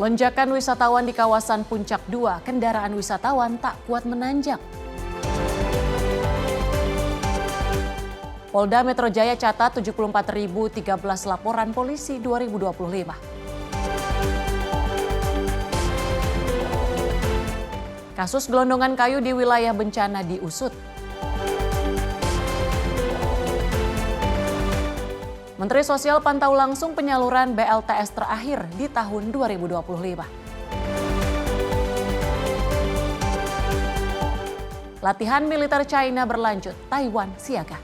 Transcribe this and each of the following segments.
Lonjakan wisatawan di kawasan Puncak 2, kendaraan wisatawan tak kuat menanjak. Polda Metro Jaya catat 74.013 laporan polisi 2025. Kasus gelondongan kayu di wilayah bencana diusut. Menteri Sosial pantau langsung penyaluran BLTS terakhir di tahun 2025. Latihan militer China berlanjut, Taiwan siaga.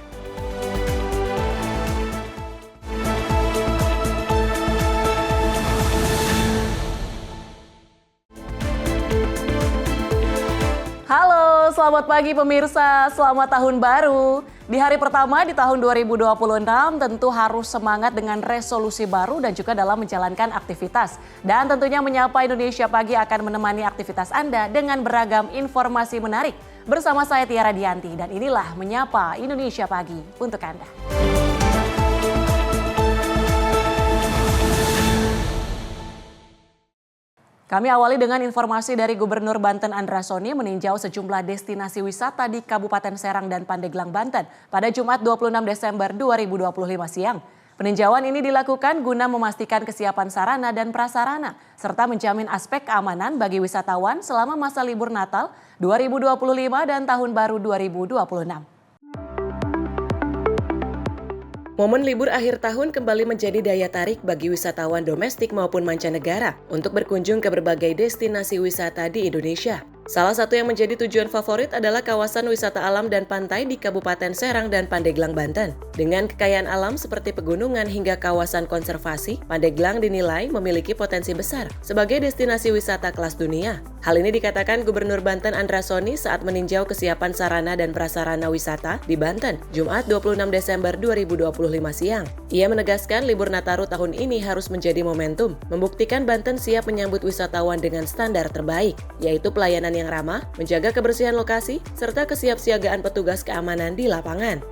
Halo, selamat pagi pemirsa, selamat tahun baru. Di hari pertama di tahun 2026 tentu harus semangat dengan resolusi baru dan juga dalam menjalankan aktivitas. Dan tentunya Menyapa Indonesia Pagi akan menemani aktivitas Anda dengan beragam informasi menarik. Bersama saya Tiara Dianti dan inilah Menyapa Indonesia Pagi untuk Anda. Kami awali dengan informasi dari Gubernur Banten Andra Soni meninjau sejumlah destinasi wisata di Kabupaten Serang dan Pandeglang, Banten pada Jumat 26 Desember 2025 siang. Peninjauan ini dilakukan guna memastikan kesiapan sarana dan prasarana serta menjamin aspek keamanan bagi wisatawan selama masa libur Natal 2025 dan Tahun Baru 2026. Momen libur akhir tahun kembali menjadi daya tarik bagi wisatawan domestik maupun mancanegara untuk berkunjung ke berbagai destinasi wisata di Indonesia. Salah satu yang menjadi tujuan favorit adalah kawasan wisata alam dan pantai di Kabupaten Serang dan Pandeglang, Banten. Dengan kekayaan alam seperti pegunungan hingga kawasan konservasi, Pandeglang dinilai memiliki potensi besar sebagai destinasi wisata kelas dunia. Hal ini dikatakan Gubernur Banten Andra Soni saat meninjau kesiapan sarana dan prasarana wisata di Banten, Jumat 26 Desember 2025 siang. Ia menegaskan libur Nataru tahun ini harus menjadi momentum, membuktikan Banten siap menyambut wisatawan dengan standar terbaik, yaitu pelayanan yang ramah, menjaga kebersihan lokasi, serta kesiapsiagaan petugas keamanan di lapangan.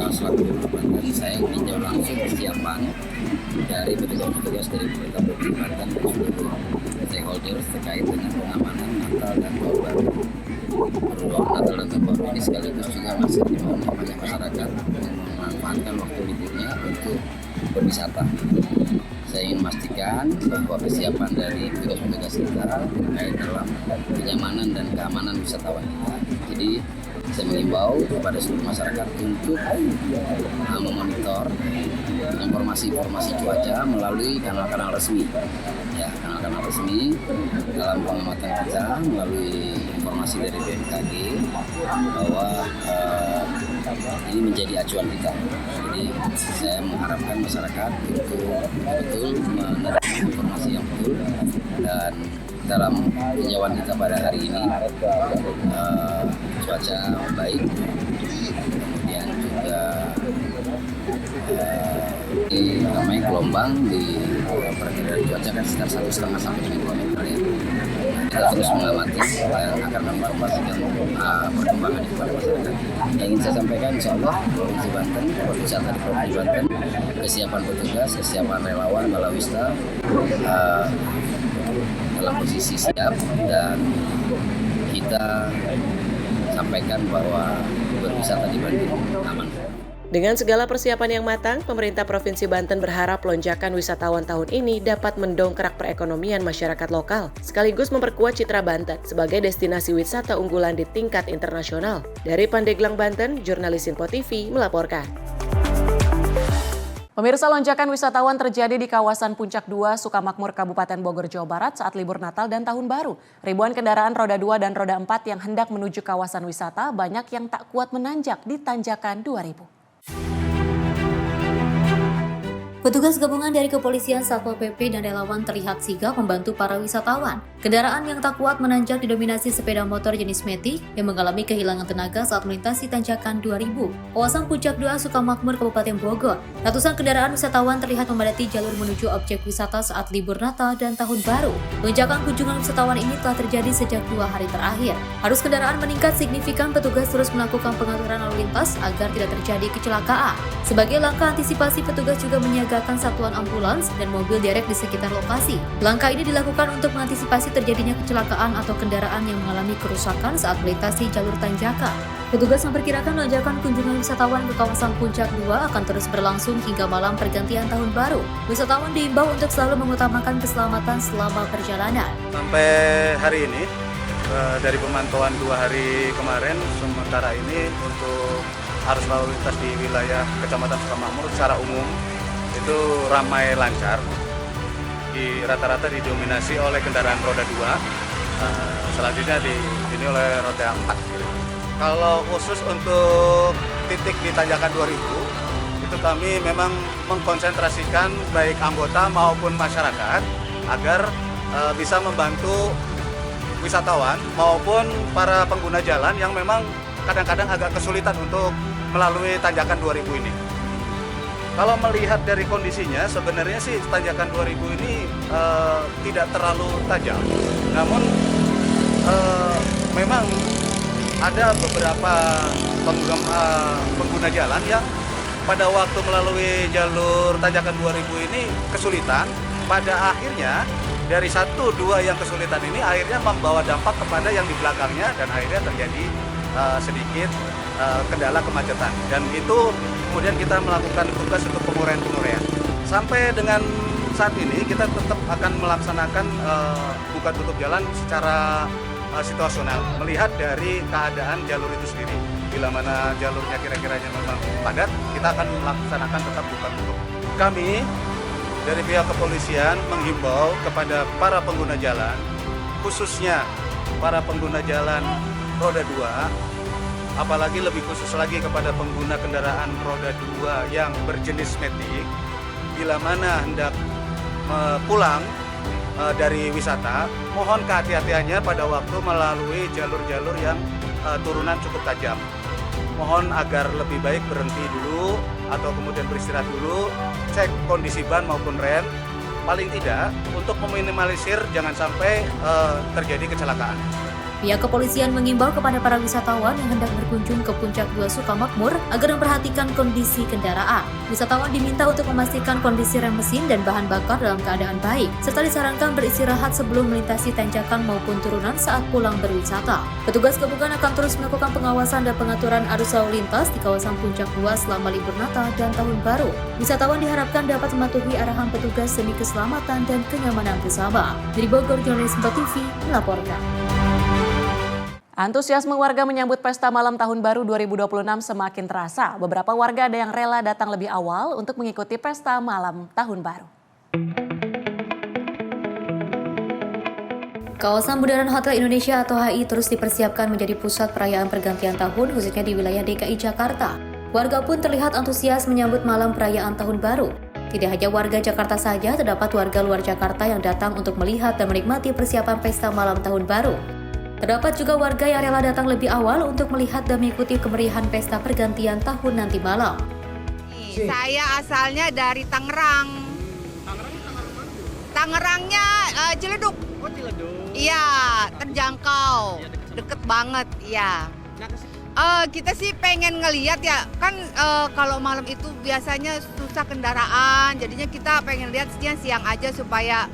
Selaku Banten, saya meninjau langsung kesiapan dari petugas-petugas dari pemerintah Provinsi Banten dan seluruh stakeholders terkait dengan pengamanan Natal dan Tahun Baru. Perubahan Natal dan Tahun Baru ini sekaligus juga masih dimohon oleh masyarakat untuk memanfaatkan waktu liburnya untuk berwisata. Saya ingin memastikan bahwa kesiapan dari petugas-petugas kita terkait dalam kenyamanan dan keamanan wisatawan kita. Jadi saya mengimbau kepada seluruh masyarakat untuk memonitor informasi-informasi cuaca melalui kanal-kanal resmi. Ya, kanal-kanal resmi dalam pengamatan kita melalui informasi dari BMKG bahwa ini menjadi acuan kita. Jadi saya mengharapkan masyarakat untuk betul menerima informasi yang betul dan dalam tinjauan kita pada hari ini cuaca baik, kemudian juga di namanya gelombang di perkiraan cuaca kan sekitar 1,5 sampai 2 meter ya. Kita terus mengamati dan akan menginformasikan perkembangan kepada masyarakat. Yang ingin saya sampaikan, insya Allah Provinsi Banten, wisata di Provinsi Banten, kesiapan petugas, kesiapan relawan, balawista dalam posisi siap dan kita sampaikan bahwa berwisata di Banten aman. Dengan segala persiapan yang matang, pemerintah Provinsi Banten berharap lonjakan wisatawan tahun ini dapat mendongkrak perekonomian masyarakat lokal, sekaligus memperkuat citra Banten sebagai destinasi wisata unggulan di tingkat internasional. Dari Pandeglang, Banten, jurnalis Info TV melaporkan. Pemirsa, lonjakan wisatawan terjadi di kawasan Puncak 2, Sukamakmur, Kabupaten Bogor, Jawa Barat saat libur Natal dan Tahun Baru. Ribuan kendaraan roda 2 dan roda 4 yang hendak menuju kawasan wisata banyak yang tak kuat menanjak di Tanjakan 2000. Petugas gabungan dari kepolisian, Satpol PP, dan relawan terlihat sigap membantu para wisatawan. Kendaraan yang tak kuat menanjak didominasi sepeda motor jenis Matic yang mengalami kehilangan tenaga saat melintasi Tanjakan 2000, kawasan Puncak 2, Sukamakmur, Kabupaten Bogor. Ratusan kendaraan wisatawan terlihat memadati jalur menuju objek wisata saat libur Natal dan Tahun Baru. Lonjakan kunjungan wisatawan ini telah terjadi sejak 2 hari terakhir. Arus kendaraan meningkat signifikan, petugas terus melakukan pengaturan lalu lintas agar tidak terjadi kecelakaan. Sebagai langkah antisipasi, petugas juga menyiagakan menyiagakan satuan ambulans dan mobil derek di sekitar lokasi. Langkah ini dilakukan untuk mengantisipasi terjadinya kecelakaan atau kendaraan yang mengalami kerusakan saat melintasi jalur tanjakan. Petugas memperkirakan lonjakan kunjungan wisatawan ke kawasan Puncak 2 akan terus berlangsung hingga malam pergantian tahun baru. Wisatawan diimbau untuk selalu mengutamakan keselamatan selama perjalanan. Sampai hari ini, dari pemantauan 2 hari kemarin, sementara ini untuk arus lalu lintas di wilayah Kecamatan Sukamakmur secara umum itu ramai lancar. Rata-rata didominasi oleh kendaraan roda 2, selanjutnya ini oleh roda 4. Kalau khusus untuk titik di Tanjakan 2000, itu kami memang mengkonsentrasikan baik anggota maupun masyarakat agar bisa membantu wisatawan maupun para pengguna jalan yang memang kadang-kadang agak kesulitan untuk melalui Tanjakan 2000 ini. Kalau melihat dari kondisinya, sebenarnya sih Tanjakan 2000 ini tidak terlalu tajam. Namun memang ada beberapa pengguna jalan yang pada waktu melalui jalur Tanjakan 2000 ini kesulitan. Pada akhirnya dari 1-2 yang kesulitan ini akhirnya membawa dampak kepada yang di belakangnya dan akhirnya terjadi sedikit kendala kemacetan. Dan itu kemudian kita melakukan tugas untuk penguraian. Sampai dengan saat ini kita tetap akan melaksanakan buka tutup jalan secara situasional, melihat dari keadaan jalur itu sendiri. Bila mana jalurnya kira-kiranya memang padat, kita akan melaksanakan tetap buka tutup. Kami dari pihak kepolisian menghimbau kepada para pengguna jalan, khususnya para pengguna jalan roda 2, apalagi lebih khusus lagi kepada pengguna kendaraan roda 2 yang berjenis matic, bila mana hendak pulang dari wisata, mohon kehati-hatiannya pada waktu melalui jalur-jalur yang turunan cukup tajam. Mohon agar lebih baik berhenti dulu atau kemudian beristirahat dulu, cek kondisi ban maupun rem, paling tidak untuk meminimalisir jangan sampai terjadi kecelakaan. Pihak kepolisian mengimbau kepada para wisatawan yang hendak berkunjung ke Puncak 2 Sukamakmur agar memperhatikan kondisi kendaraan. Wisatawan diminta untuk memastikan kondisi rem mesin dan bahan bakar dalam keadaan baik, serta disarankan beristirahat sebelum melintasi tanjakan maupun turunan saat pulang berwisata. Petugas gabungan akan terus melakukan pengawasan dan pengaturan arus lalu lintas di kawasan Puncak 2 selama libur Natal dan Tahun Baru. Wisatawan diharapkan dapat mematuhi arahan petugas demi keselamatan dan kenyamanan bersama. Dari Bogor, Jurnalis Empat TV melaporkan. Antusiasme warga menyambut pesta malam Tahun Baru 2026 semakin terasa. Beberapa warga ada yang rela datang lebih awal untuk mengikuti pesta malam Tahun Baru. Kawasan Bundaran Hotel Indonesia atau HI terus dipersiapkan menjadi pusat perayaan pergantian tahun khususnya di wilayah DKI Jakarta. Warga pun terlihat antusias menyambut malam perayaan Tahun Baru. Tidak hanya warga Jakarta saja, terdapat warga luar Jakarta yang datang untuk melihat dan menikmati persiapan pesta malam Tahun Baru. Terdapat juga warga yang rela datang lebih awal untuk melihat dan mengikuti kemeriahan pesta pergantian tahun nanti malam. Saya asalnya dari Tangerang. Tangerangnya Ciledug. Oh, Ciledug. Iya, terjangkau. Deket banget, iya. Kita sih pengen ngelihat ya, kan kalau malam itu biasanya susah kendaraan, jadinya kita pengen lihat siang aja supaya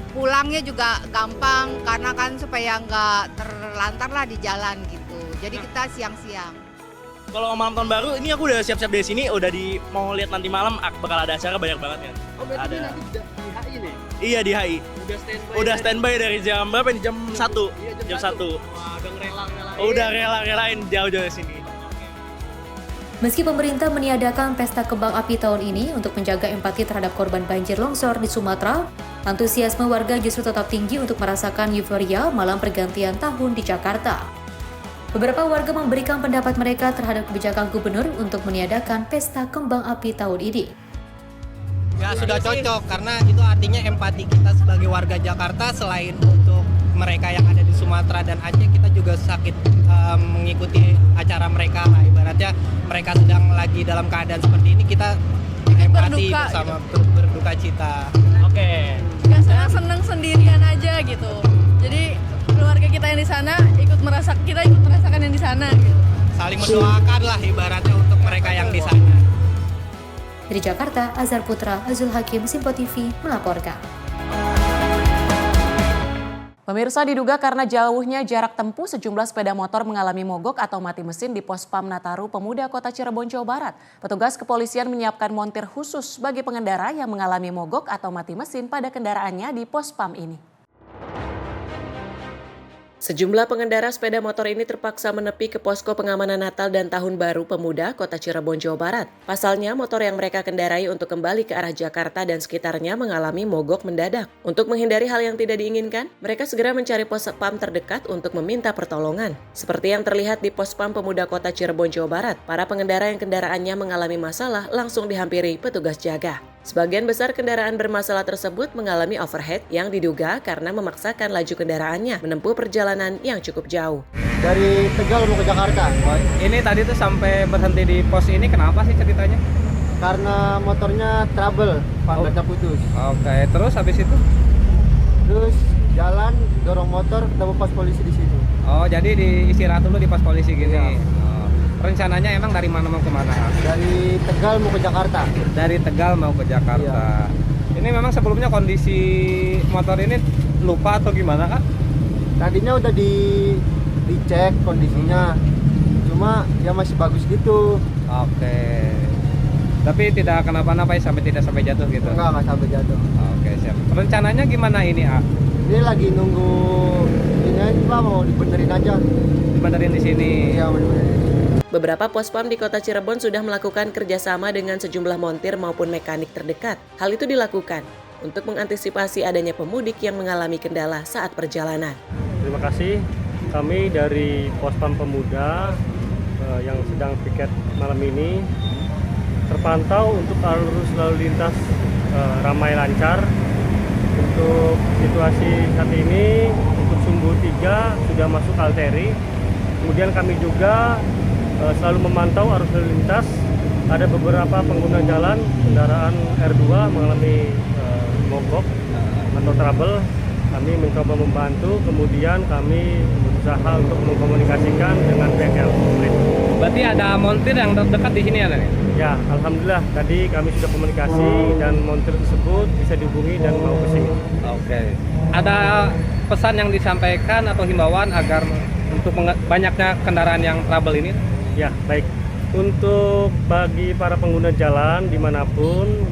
pulangnya juga gampang, karena kan supaya nggak terlantar lah di jalan gitu. Jadi kita siang-siang. Kalau malam tahun baru ini aku udah siap-siap dari sini, udah mau lihat nanti malam bakal ada acara banyak banget kan. Oh, berarti ada. nanti di HI nih? Iya di HI. Udah standby dari jam berapa nih? Jam 1. Iya, jam 1. Wah, udah ngerela-relain. Udah rela-relain jauh-jauh dari sini. Meski pemerintah meniadakan pesta kembang api tahun ini untuk menjaga empati terhadap korban banjir longsor di Sumatera, antusiasme warga justru tetap tinggi untuk merasakan euforia malam pergantian tahun di Jakarta. Beberapa warga memberikan pendapat mereka terhadap kebijakan gubernur untuk meniadakan pesta kembang api tahun ini. Ya sudah cocok, karena itu artinya empati kita sebagai warga Jakarta, selain untuk mereka yang ada di Sumatera dan Aceh, kita juga sakit mengikuti acara mereka lah. Ibaratnya mereka sedang lagi dalam keadaan seperti ini, kita empati berduka, bersama, berduka cita. Oke. Gak senang sendirian aja gitu. Jadi keluarga kita yang di sana kita ikut merasakan yang di sana gitu. Saling mendoakan lah ibaratnya untuk mereka yang di sana. Dari Jakarta, Azhar Putra, Azul Hakim, Simpo TV melaporkan. Pemirsa, diduga karena jauhnya jarak tempuh, sejumlah sepeda motor mengalami mogok atau mati mesin di pos PAM Nataru Pemuda Kota Cirebon, Jawa Barat. Petugas kepolisian menyiapkan montir khusus bagi pengendara yang mengalami mogok atau mati mesin pada kendaraannya di pos PAM ini. Sejumlah pengendara sepeda motor ini terpaksa menepi ke posko pengamanan Natal dan Tahun Baru Pemuda Kota Cirebon, Jawa Barat. Pasalnya, motor yang mereka kendarai untuk kembali ke arah Jakarta dan sekitarnya mengalami mogok mendadak. Untuk menghindari hal yang tidak diinginkan, mereka segera mencari pos PAM terdekat untuk meminta pertolongan. Seperti yang terlihat di pos PAM Pemuda Kota Cirebon, Jawa Barat, para pengendara yang kendaraannya mengalami masalah langsung dihampiri petugas jaga. Sebagian besar kendaraan bermasalah tersebut mengalami overhead yang diduga karena memaksakan laju kendaraannya menempuh perjalanan yang cukup jauh. Dari Tegal mau ke Jakarta. Ini tadi tuh sampai berhenti di pos ini, kenapa sih ceritanya? Karena motornya trouble, baterainya putus. Oke, terus habis itu? Terus jalan, dorong motor, ketemu pos polisi di situ. Oh, jadi diistirahat dulu di pos polisi gini? Iya. Rencananya emang dari mana mau kemana? Dari Tegal mau ke Jakarta. Dari Tegal mau ke Jakarta. Iya. Ini memang sebelumnya kondisi motor ini lupa atau gimana, Kak? Tadinya udah dicek kondisinya, cuma ya masih bagus gitu. Oke. Tapi tidak kenapa-napa ya, tidak sampai jatuh gitu? Enggak sampai jatuh. Oke, siap. Rencananya gimana ini, A? Ini lagi nunggu ini aja, Pak, mau dibenerin aja. Dibenerin di sini? Iya, mau dibenerin di sini. Beberapa pos PAM di Kota Cirebon sudah melakukan kerjasama dengan sejumlah montir maupun mekanik terdekat. Hal itu dilakukan untuk mengantisipasi adanya pemudik yang mengalami kendala saat perjalanan. Terima kasih. Kami dari Pos PAM Pemuda yang sedang piket malam ini terpantau untuk arus lalu lintas ramai lancar. Untuk situasi saat ini, untuk Sumbu 3 sudah masuk alteri. Kemudian kami juga selalu memantau arus lalu lintas. Ada beberapa pengguna jalan kendaraan R2 mengalami mogok atau trouble. Kami mencoba membantu, kemudian kami berusaha untuk mengkomunikasikan dengan pihak yang terkait. Berarti ada montir yang terdekat di sini ya, Nek? Ya, alhamdulillah tadi kami sudah komunikasi dan montir tersebut bisa dihubungi dan mau ke sini. Oke. Ada pesan yang disampaikan atau himbauan agar untuk banyaknya kendaraan yang trouble ini? Ya, baik. Untuk bagi para pengguna jalan dimanapun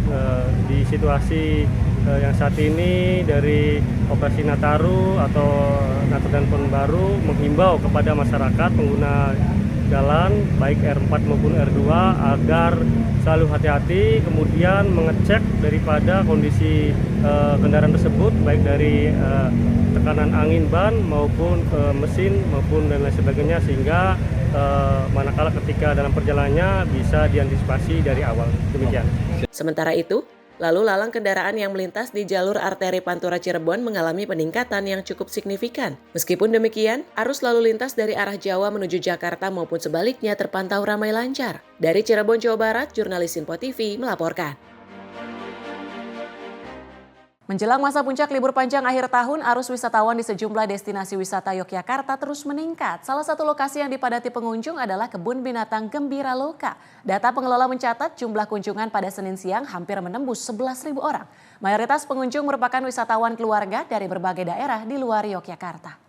di situasi yang saat ini dari Operasi Nataru atau Natal dan Tahun Baru menghimbau kepada masyarakat pengguna jalan baik R4 maupun R2 agar selalu hati-hati, kemudian mengecek daripada kondisi kendaraan tersebut baik dari tekanan angin ban maupun mesin maupun dan lain sebagainya, sehingga manakala ketika dalam perjalanannya bisa diantisipasi dari awal. Demikian. Sementara itu, lalu lalang kendaraan yang melintas di jalur arteri Pantura Cirebon mengalami peningkatan yang cukup signifikan. Meskipun demikian, arus lalu lintas dari arah Jawa menuju Jakarta maupun sebaliknya terpantau ramai lancar. Dari Cirebon, Jawa Barat, jurnalis Simpo TV melaporkan. Menjelang masa puncak libur panjang akhir tahun, arus wisatawan di sejumlah destinasi wisata Yogyakarta terus meningkat. Salah satu lokasi yang dipadati pengunjung adalah Kebun Binatang Gembira Loka. Data pengelola mencatat jumlah kunjungan pada Senin siang hampir menembus 11.000 orang. Mayoritas pengunjung merupakan wisatawan keluarga dari berbagai daerah di luar Yogyakarta.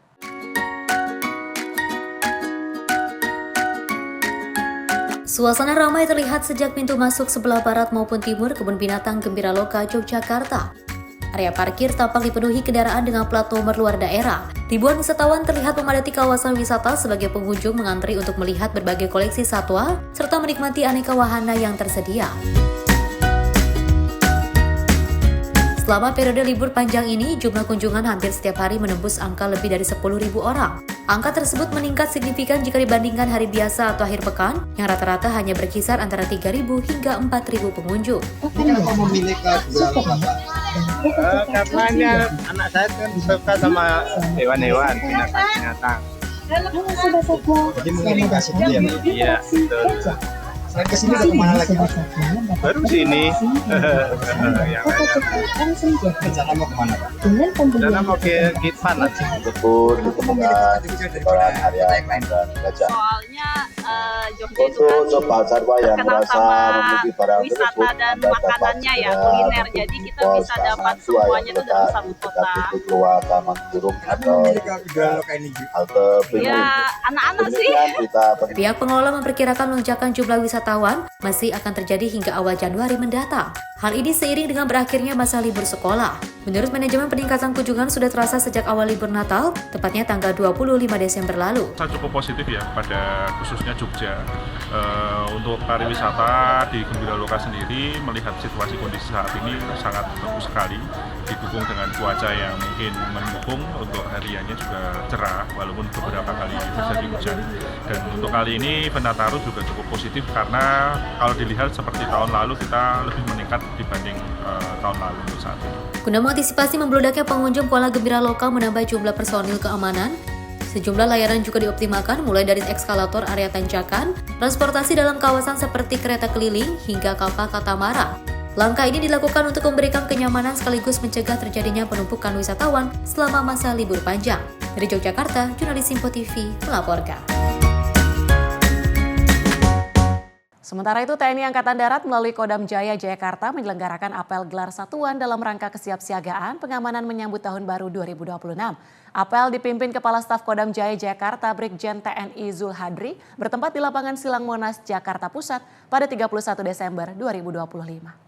Suasana ramai terlihat sejak pintu masuk sebelah barat maupun timur Kebun Binatang Gembira Loka, Yogyakarta. Area parkir tampak dipenuhi kendaraan dengan plat nomor luar daerah. Ribuan wisatawan terlihat memadati kawasan wisata sebagai pengunjung mengantri untuk melihat berbagai koleksi satwa serta menikmati aneka wahana yang tersedia. Selama periode libur panjang ini, jumlah kunjungan hampir setiap hari menembus angka lebih dari 10.000 orang. Angka tersebut meningkat signifikan jika dibandingkan hari biasa atau akhir pekan, yang rata-rata hanya berkisar antara 3.000 hingga 4.000 pengunjung. Kenapa memilih ke Karena anak saya kan suka sama hewan-hewan, binatang-binatang. Jadi mungkin kasih dia. Iya, betul. Kesini udah kemana lagi? Baru sini. Rencana mau kemana, Pak? Rencana mau ke Kitman nanti. Betul, di Pemungan, area dan Gajah. Soalnya Jogja itu kan terkenal sama wisata dan makanannya ya, kuliner. Jadi kita bisa dapat semuanya itu dalam satu kota. Ya, anak-anak sih. Pihak pengelola memperkirakan lonjakan jumlah wisatawan masih akan terjadi hingga awal Januari mendatang. Hal ini seiring dengan berakhirnya masa libur sekolah. Menurut manajemen, peningkatan kunjungan sudah terasa sejak awal libur Natal, tepatnya tanggal 25 Desember lalu. Cukup positif ya pada khususnya Jogja. Untuk pariwisata di Gembira Loka sendiri melihat situasi kondisi saat ini sangat bagus sekali, didukung dengan cuaca yang mungkin mendukung untuk hariannya juga cerah walaupun beberapa kali terjadi hujan. Dan untuk kali ini Nataru juga cukup positif karena kalau dilihat seperti tahun lalu kita lebih meningkat dibanding tahun lalu untuk saat ini. Guna mengantisipasi membludaknya pengunjung, Pola Gembira Loka menambah jumlah personil keamanan. Sejumlah layanan juga dioptimalkan mulai dari eskalator area tanjakan, transportasi dalam kawasan seperti kereta keliling, hingga kapal katamaran. Langkah ini dilakukan untuk memberikan kenyamanan sekaligus mencegah terjadinya penumpukan wisatawan selama masa libur panjang. Dari Yogyakarta, jurnalis Simpo TV melaporkan. Sementara itu, TNI Angkatan Darat melalui Kodam Jaya Jayakarta menyelenggarakan apel gelar satuan dalam rangka kesiapsiagaan pengamanan menyambut Tahun Baru 2026. Apel dipimpin Kepala Staf Kodam Jaya Jayakarta Brigjen TNI Zul Hadri bertempat di lapangan Silang Monas, Jakarta Pusat pada 31 Desember 2025.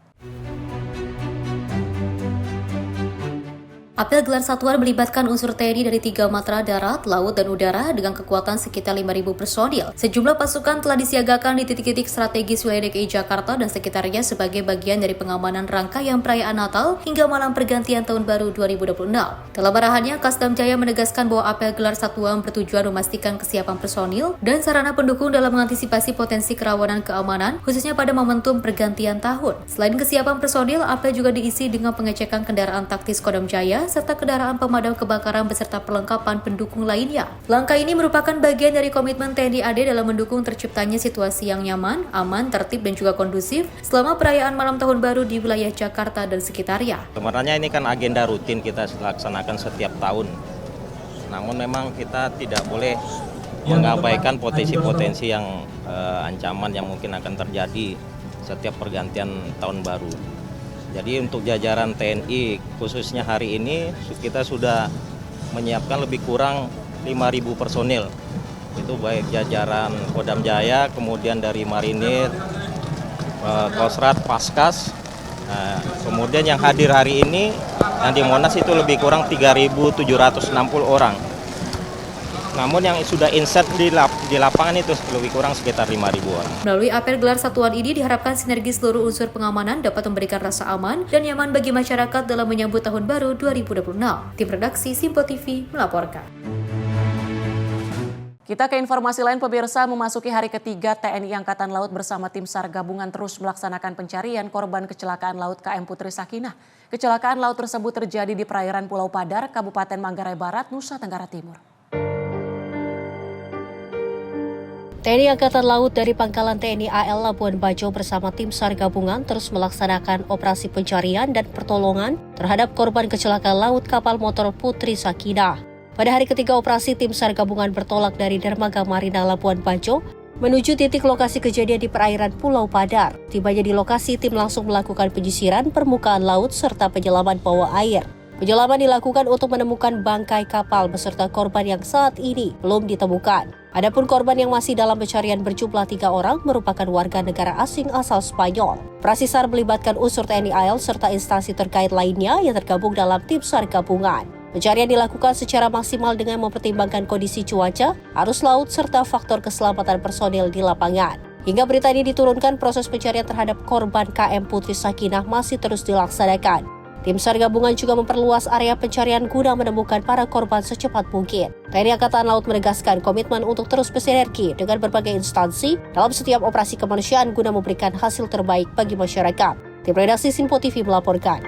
Apel gelar satuan melibatkan unsur TNI dari 3 matra darat, laut, dan udara dengan kekuatan sekitar 5.000 personil. Sejumlah pasukan telah disiagakan di titik-titik strategis wilayah DKI Jakarta dan sekitarnya sebagai bagian dari pengamanan rangkaian perayaan Natal hingga malam pergantian Tahun Baru 2026. Dalam arahannya, Kasdam Jaya menegaskan bahwa apel gelar satuan bertujuan memastikan kesiapan personil dan sarana pendukung dalam mengantisipasi potensi kerawanan keamanan, khususnya pada momentum pergantian tahun. Selain kesiapan personil, apel juga diisi dengan pengecekan kendaraan taktis Kodam Jaya serta kendaraan pemadam kebakaran beserta perlengkapan pendukung lainnya. Langkah ini merupakan bagian dari komitmen TNI AD dalam mendukung terciptanya situasi yang nyaman, aman, tertib, dan juga kondusif selama perayaan malam Tahun Baru di wilayah Jakarta dan sekitarnya. Sebenarnya ini kan agenda rutin kita laksanakan setiap tahun. Namun memang kita tidak boleh mengabaikan potensi-potensi yang ancaman yang mungkin akan terjadi setiap pergantian Tahun Baru. Jadi untuk jajaran TNI khususnya hari ini kita sudah menyiapkan lebih kurang 5.000 personil. Itu baik jajaran Kodam Jaya, kemudian dari Marinir, Kosrat, Paskas. Kemudian yang hadir hari ini yang di Monas itu lebih kurang 3.760 orang. Namun yang sudah inset di lapangan itu lebih kurang sekitar 5.000 orang. Melalui apel gelar satuan ini diharapkan sinergi seluruh unsur pengamanan dapat memberikan rasa aman dan nyaman bagi masyarakat dalam menyambut Tahun Baru 2026. Tim redaksi Simpo TV melaporkan. Kita ke informasi lain, pemirsa. Memasuki hari ketiga, TNI Angkatan Laut bersama tim SAR gabungan terus melaksanakan pencarian korban kecelakaan laut KM Putri Sakinah. Kecelakaan laut tersebut terjadi di perairan Pulau Padar, Kabupaten Manggarai Barat, Nusa Tenggara Timur. TNI Angkatan Laut dari Pangkalan TNI AL Labuan Bajo bersama tim SAR gabungan terus melaksanakan operasi pencarian dan pertolongan terhadap korban kecelakaan laut kapal motor Putri Sakinah. Pada hari ketiga operasi, tim SAR gabungan bertolak dari Dermaga Marina Labuan Bajo menuju titik lokasi kejadian di perairan Pulau Padar. Tibanya di lokasi, tim langsung melakukan penyisiran permukaan laut serta penyelaman bawah air. Penyelaman dilakukan untuk menemukan bangkai kapal beserta korban yang saat ini belum ditemukan. Adapun korban yang masih dalam pencarian berjumlah 3 orang merupakan warga negara asing asal Spanyol. Operasi SAR melibatkan unsur TNI AL serta instansi terkait lainnya yang tergabung dalam tim SAR gabungan. Pencarian dilakukan secara maksimal dengan mempertimbangkan kondisi cuaca, arus laut, serta faktor keselamatan personil di lapangan. Hingga berita ini diturunkan, proses pencarian terhadap korban KM Putri Sakinah masih terus dilaksanakan. Tim SAR gabungan juga memperluas area pencarian guna menemukan para korban secepat mungkin. TNI Angkatan Laut menegaskan komitmen untuk terus bersinergi dengan berbagai instansi dalam setiap operasi kemanusiaan guna memberikan hasil terbaik bagi masyarakat. Tim redaksi Simpo TV melaporkan.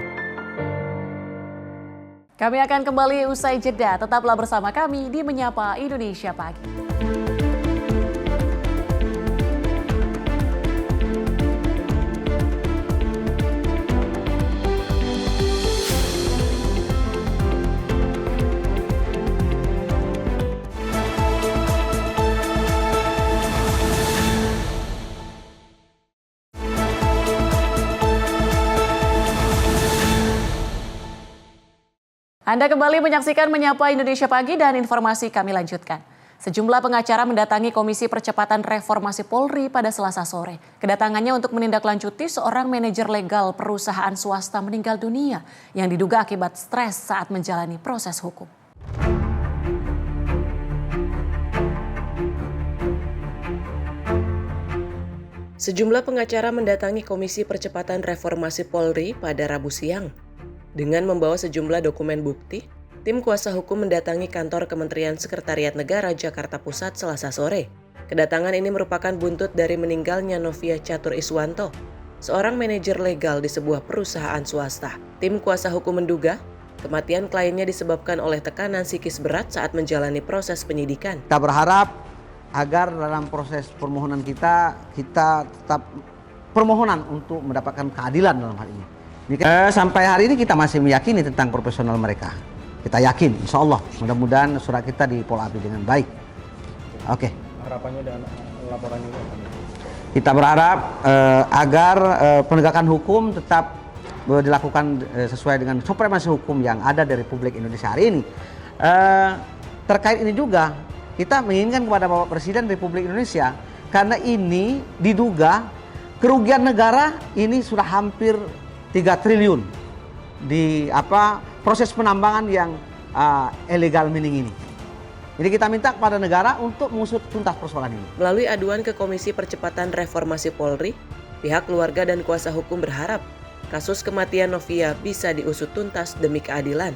Kami akan kembali usai jeda. Tetaplah bersama kami di Menyapa Indonesia Pagi. Anda kembali menyaksikan Menyapa Indonesia Pagi dan informasi kami lanjutkan. Sejumlah pengacara mendatangi Komisi Percepatan Reformasi Polri pada Selasa sore. Kedatangannya untuk menindaklanjuti seorang manajer legal perusahaan swasta meninggal dunia yang diduga akibat stres saat menjalani proses hukum. Sejumlah pengacara mendatangi Komisi Percepatan Reformasi Polri pada Rabu siang. Dengan membawa sejumlah dokumen bukti, tim kuasa hukum mendatangi kantor Kementerian Sekretariat Negara Jakarta Pusat Selasa sore. Kedatangan ini merupakan buntut dari meninggalnya Novia Catur Iswanto, seorang manajer legal di sebuah perusahaan swasta. Tim kuasa hukum menduga kematian kliennya disebabkan oleh tekanan psikis berat saat menjalani proses penyidikan. Kita berharap agar dalam proses permohonan kita tetap permohonan untuk mendapatkan keadilan dalam hal ini. Sampai hari ini kita masih meyakini tentang profesional mereka. Kita yakin, insya Allah, mudah-mudahan surat kita dipolapi dengan baik. Oke. Harapannya dan laporan ini apa? Kita berharap agar penegakan hukum tetap dilakukan sesuai dengan supremasi hukum yang ada di Republik Indonesia hari ini. Terkait ini juga, kita menginginkan kepada Bapak Presiden Republik Indonesia, karena ini diduga kerugian negara ini sudah hampir 3 triliun di proses penambangan yang illegal mining ini. Jadi kita minta kepada negara untuk mengusut tuntas persoalan ini. Melalui aduan ke Komisi Percepatan Reformasi Polri, pihak keluarga dan kuasa hukum berharap kasus kematian Novia bisa diusut tuntas demi keadilan.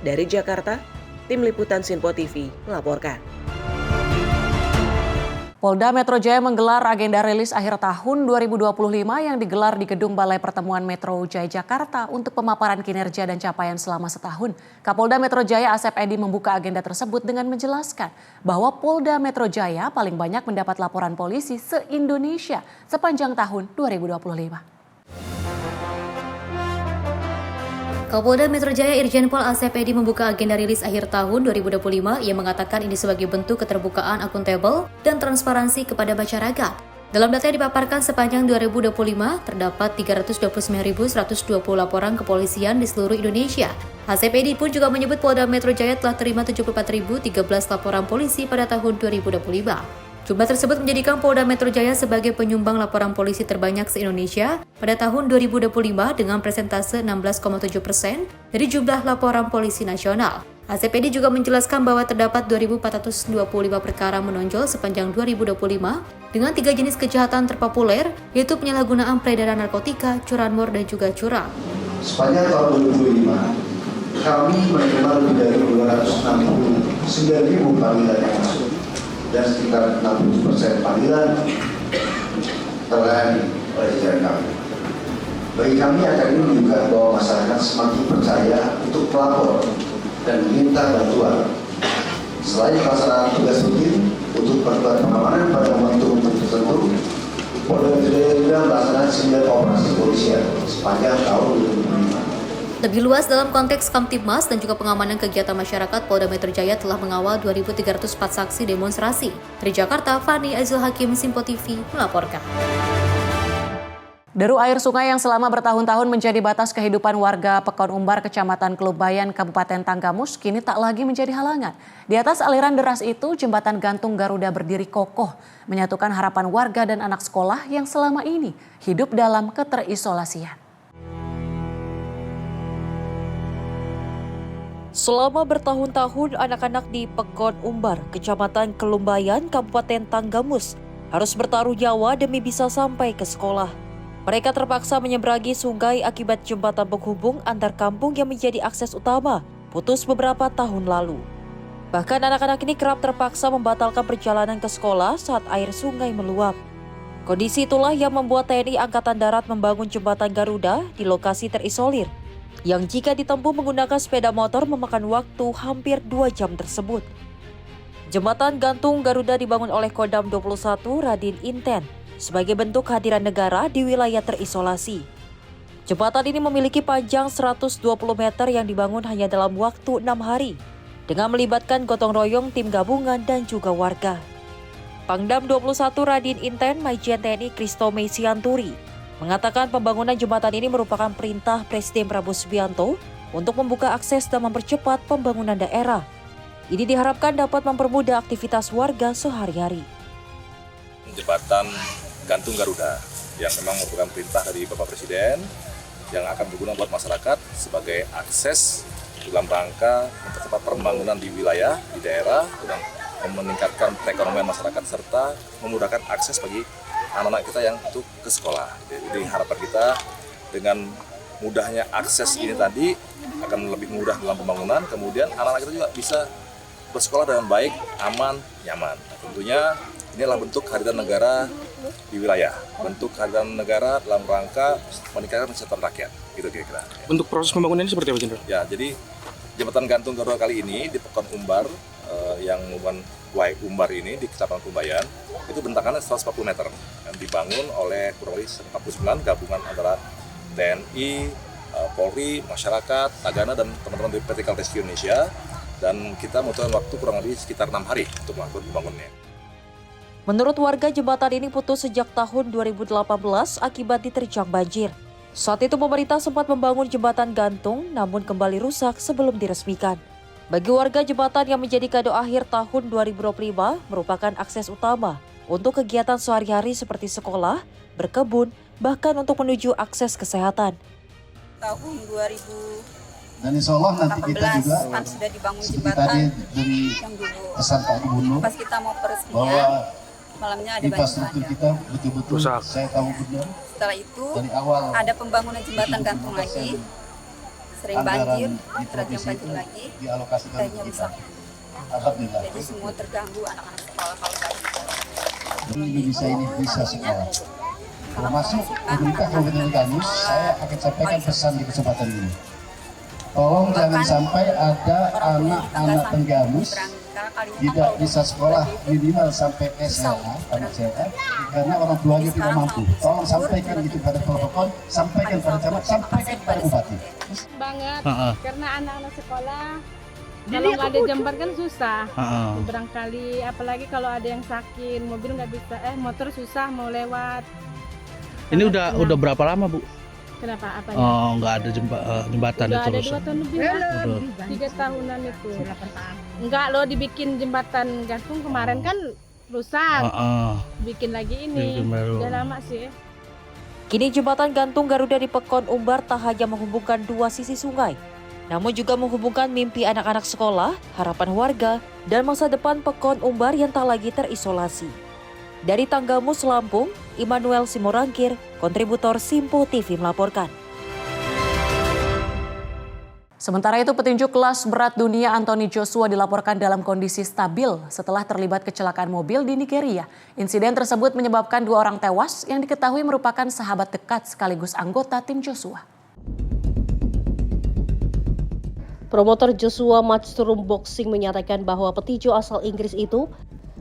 Dari Jakarta, Tim Liputan Sinpo TV melaporkan. Polda Metro Jaya menggelar agenda rilis akhir tahun 2025 yang digelar di Gedung Balai Pertemuan Metro Jaya Jakarta untuk pemaparan kinerja dan capaian selama setahun. Kapolda Metro Jaya Asep Edi membuka agenda tersebut dengan menjelaskan bahwa Polda Metro Jaya paling banyak mendapat laporan polisi se-Indonesia sepanjang tahun 2025. Kapolda Metro Jaya Irjen Pol Asep Edi membuka agenda rilis akhir tahun 2025 yang mengatakan ini sebagai bentuk keterbukaan, akuntabel, dan transparansi kepada masyarakat. Dalam data yang dipaparkan sepanjang 2025, terdapat 329.120 laporan kepolisian di seluruh Indonesia. Asep Edi pun juga menyebut Polda Metro Jaya telah terima 74.013 laporan polisi pada tahun 2025. Jumlah tersebut menjadikan Polda Metro Jaya sebagai penyumbang laporan polisi terbanyak se-Indonesia pada tahun 2025 dengan persentase 16,7% dari jumlah laporan polisi nasional. Asep Edi juga menjelaskan bahwa terdapat 2.425 perkara menonjol sepanjang 2025 dengan 3 jenis kejahatan terpopuler, yaitu penyalahgunaan peredaran narkotika, curanmor, dan juga curang. Sepanjang tahun 2025, kami menerima lebih dari 269.000 panggilan yang masuk dan sekitar 60% panggilan terlayani oleh jajaran kami. Bagi kami akan ini menunjukkan bahwa masyarakat semakin percaya untuk melapor dan meminta bantuan. Selain pelaksanaan tugas rutin untuk bantuan pengamanan pada momentum tertentu, Polda Metro Jaya juga melaksanakan 9 operasi polisian sepanjang tahun 2025. Lebih luas dalam konteks Kamtibmas dan juga pengamanan kegiatan masyarakat, Polda Metro Jaya telah mengawal 2.304 saksi demonstrasi. Dari Jakarta, Fani Azul Hakim, Sinpo TV melaporkan. Deru air sungai yang selama bertahun-tahun menjadi batas kehidupan warga Pekon Umbar, Kecamatan Kelubayan, Kabupaten Tanggamus, kini tak lagi menjadi halangan. Di atas aliran deras itu, jembatan gantung Garuda berdiri kokoh, menyatukan harapan warga dan anak sekolah yang selama ini hidup dalam keterisolasian. Selama bertahun-tahun, anak-anak di Pekon Umbar, Kecamatan Kelumbayan, Kabupaten Tanggamus, harus bertaruh nyawa demi bisa sampai ke sekolah. Mereka terpaksa menyeberangi sungai akibat jembatan penghubung antar kampung yang menjadi akses utama putus beberapa tahun lalu. Bahkan anak-anak ini kerap terpaksa membatalkan perjalanan ke sekolah saat air sungai meluap. Kondisi itulah yang membuat TNI Angkatan Darat membangun jembatan Garuda di lokasi terisolir, yang jika ditempuh menggunakan sepeda motor memakan waktu hampir 2 jam tersebut. Jembatan gantung Garuda dibangun oleh Kodam 21 Radin Inten sebagai bentuk kehadiran negara di wilayah terisolasi. Jembatan ini memiliki panjang 120 meter yang dibangun hanya dalam waktu 6 hari dengan melibatkan gotong royong tim gabungan dan juga warga. Pangdam 21 Radin Inten Majen TNI Kristome Sianturi mengatakan pembangunan jembatan ini merupakan perintah Presiden Prabowo Subianto untuk membuka akses dan mempercepat pembangunan daerah. Ini diharapkan dapat mempermudah aktivitas warga sehari-hari. Jembatan gantung Garuda yang memang merupakan perintah dari Bapak Presiden yang akan berguna buat masyarakat sebagai akses dalam rangka mempercepat pembangunan di wilayah, di daerah, dan meningkatkan perekonomian masyarakat serta memudahkan akses bagi anak-anak kita yang untuk ke sekolah. Jadi harapan kita dengan mudahnya akses ini tadi akan lebih mudah dalam pembangunan, kemudian anak-anak kita juga bisa bersekolah dengan baik, aman, nyaman. Nah, tentunya inilah bentuk kehadiran negara di wilayah, bentuk kehadiran negara dalam rangka meningkatkan kesejahteraan rakyat, gitu kira-kira. Untuk proses pembangunan ini seperti apa, Jenderal? Ya, jadi jembatan gantung Garuda kali ini di Pekon Umbar, yang merupakan Kuai Umbar ini di Kecamatan Kubayan, itu bentakannya 140 meter, yang dibangun oleh kurang lebih 49 gabungan antara TNI, Polri, masyarakat, Tagana, dan teman-teman dari PT Kaltesi Indonesia. Dan kita membutuhkan waktu kurang lebih sekitar 6 hari untuk melakukan pembangunannya. Menurut warga, jembatan ini putus sejak tahun 2018 akibat diterjang banjir. Saat itu pemerintah sempat membangun jembatan gantung, namun kembali rusak sebelum diresmikan. Bagi warga, jembatan yang menjadi kado akhir tahun 2025 merupakan akses utama untuk kegiatan sehari-hari seperti sekolah, berkebun, bahkan untuk menuju akses kesehatan. Tahun 2000 Dan insya Allah nanti kita juga kan sudah dibangun seperti jembatan tadi dari yang dulu pesan Pak Gubernur pas kita mau peresmian bahwa malamnya ada infrastruktur banjir. kita betul-betul saya tahu benar. Setelah itu dari awal ada pembangunan jembatan gantung lagi, sering banjir, terjadi banjir lagi, dialokasikan akhirnya kita. rusak. Alhamdulillah. Jadi semua terganggu anak-anak sekolah kalau nggak ada sekolah. Indonesia ini bisa sekolah. Termasuk pemerintah Kabupaten Gamus, saya akan sampaikan pesan di kesempatan ini. Tolong jangan sampai ada anak-anak Tenggamus tidak bisa sekolah minimal sampai SLA, tamat SLA, karena orang tuanya tidak mampu. Tolong sampaikan itu pada protokol, sampaikan pada camat, sampaikan pada bupati. Banget, karena anak-anak sekolah kalau nggak ada jembatan kan susah. Barangkali apalagi kalau ada yang sakit, mobil nggak bisa, motor susah mau lewat. Ini udah berapa lama, Bu? Kenapa? Apanya? Oh, nggak ada jembatan Udah itu ada rusak. 2 tahun lebih lah, 3 tahunan itu. Enggak loh, dibikin jembatan gantung kemarin kan rusak. Bikin lagi ini, udah lama sih. Kini jembatan gantung Garuda di Pekon Umbar tak hanya menghubungkan dua sisi sungai, namun juga menghubungkan mimpi anak-anak sekolah, harapan warga, dan masa depan Pekon Umbar yang tak lagi terisolasi. Dari Tanggamus, Lampung, Immanuel Simorangkir, kontributor Simpo TV melaporkan. Sementara itu petinju kelas berat dunia Anthony Joshua dilaporkan dalam kondisi stabil setelah terlibat kecelakaan mobil di Nigeria. Insiden tersebut menyebabkan 2 orang tewas yang diketahui merupakan sahabat dekat sekaligus anggota tim Joshua. Promotor Joshua Matchroom Boxing menyatakan bahwa petinju asal Inggris itu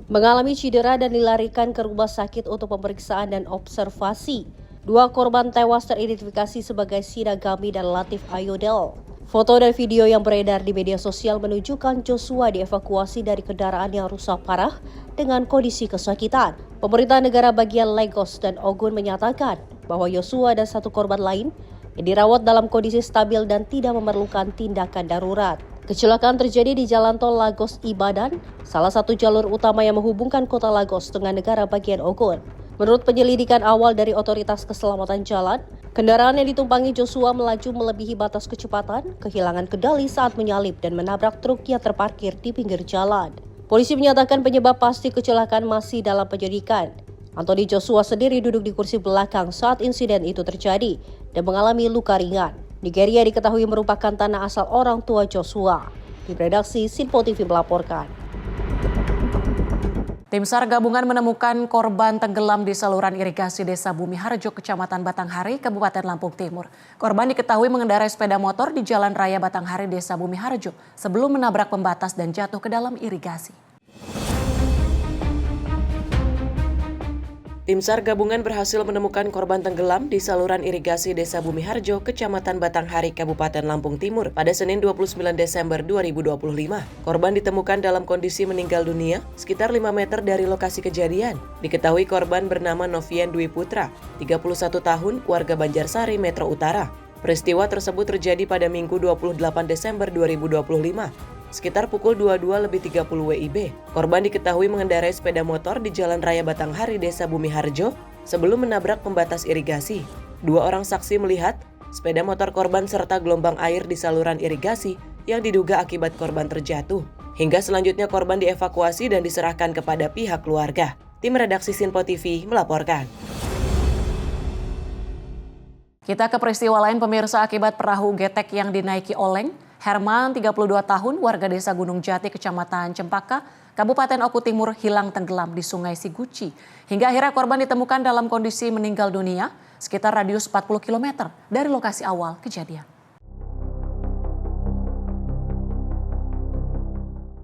mengalami cedera dan dilarikan ke rumah sakit untuk pemeriksaan dan observasi. 2 korban tewas teridentifikasi sebagai Sinagami dan Latif Ayodel. Foto dan video yang beredar di media sosial menunjukkan Joshua dievakuasi dari kendaraan yang rusak parah dengan kondisi kesakitan. Pemerintah negara bagian Lagos dan Ogun menyatakan bahwa Joshua dan 1 korban lain yang dirawat dalam kondisi stabil dan tidak memerlukan tindakan darurat. Kecelakaan terjadi di Jalan Tol Lagos-Ibadan, salah satu jalur utama yang menghubungkan kota Lagos dengan negara bagian Ogun. Menurut penyelidikan awal dari Otoritas Keselamatan Jalan, kendaraan yang ditumpangi Joshua melaju melebihi batas kecepatan, kehilangan kendali saat menyalip dan menabrak truk yang terparkir di pinggir jalan. Polisi menyatakan penyebab pasti kecelakaan masih dalam penyelidikan. Anthony Joshua sendiri duduk di kursi belakang saat insiden itu terjadi dan mengalami luka ringan. Nigeria diketahui merupakan tanah asal orang tua Joshua. Di redaksi Simpo TV melaporkan. Tim SAR gabungan menemukan korban tenggelam di saluran irigasi Desa Bumiharjo, Kecamatan Batanghari, Kabupaten Lampung Timur. Korban diketahui mengendarai sepeda motor di Jalan Raya Batanghari, Desa Bumiharjo, sebelum menabrak pembatas dan jatuh ke dalam irigasi. Tim SAR gabungan berhasil menemukan korban tenggelam di saluran irigasi Desa Bumiharjo, Kecamatan Batanghari, Kabupaten Lampung Timur pada Senin 29 Desember 2025. Korban ditemukan dalam kondisi meninggal dunia sekitar 5 meter dari lokasi kejadian. Diketahui korban bernama Novian Dwi Putra, 31 tahun, warga Banjarsari, Metro Utara. Peristiwa tersebut terjadi pada Minggu 28 Desember 2025. Sekitar pukul 22.30 WIB, korban diketahui mengendarai sepeda motor di Jalan Raya Batanghari, Desa Bumiharjo, sebelum menabrak pembatas irigasi. 2 orang saksi melihat sepeda motor korban serta gelombang air di saluran irigasi yang diduga akibat korban terjatuh. Hingga selanjutnya korban dievakuasi dan diserahkan kepada pihak keluarga. Tim redaksi Sinpo TV melaporkan. Kita ke peristiwa lain pemirsa akibat perahu getek yang dinaiki oleng. Herman, 32 tahun, warga desa Gunung Jati, Kecamatan Cempaka, Kabupaten Oku Timur hilang tenggelam di Sungai Siguci. Hingga akhirnya korban ditemukan dalam kondisi meninggal dunia sekitar radius 40 km dari lokasi awal kejadian.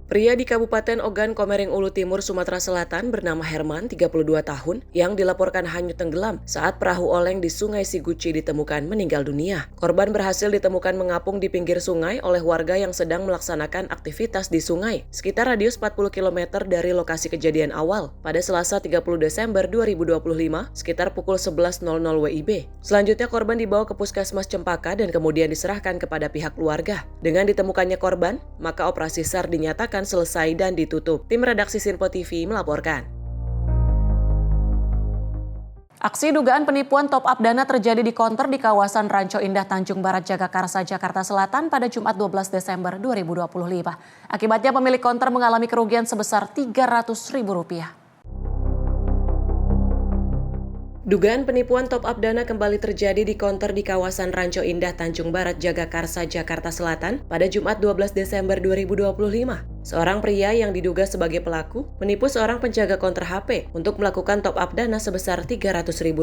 Pria di Kabupaten Ogan Komering Ulu Timur, Sumatera Selatan bernama Herman, 32 tahun, yang dilaporkan hanyut tenggelam saat perahu oleng di Sungai Siguci ditemukan meninggal dunia. Korban berhasil ditemukan mengapung di pinggir sungai oleh warga yang sedang melaksanakan aktivitas di sungai, sekitar radius 40 km dari lokasi kejadian awal, pada Selasa 30 Desember 2025, sekitar pukul 11.00 WIB. Selanjutnya korban dibawa ke Puskesmas Cempaka dan kemudian diserahkan kepada pihak keluarga. Dengan ditemukannya korban, maka operasi SAR dinyatakan selesai dan ditutup. Tim redaksi Sinpo TV melaporkan. Aksi dugaan penipuan top-up dana terjadi di konter di kawasan Ranco Indah, Tanjung Barat, Jagakarsa, Jakarta Selatan pada Jumat 12 Desember 2025. Akibatnya pemilik konter mengalami kerugian sebesar Rp300.000. Dugaan penipuan top-up dana kembali terjadi di konter di kawasan Ranco Indah, Tanjung Barat, Jagakarsa, Jakarta Selatan pada Jumat 12 Desember 2025. Seorang pria yang diduga sebagai pelaku menipu seorang penjaga konter HP untuk melakukan top-up dana sebesar Rp300.000.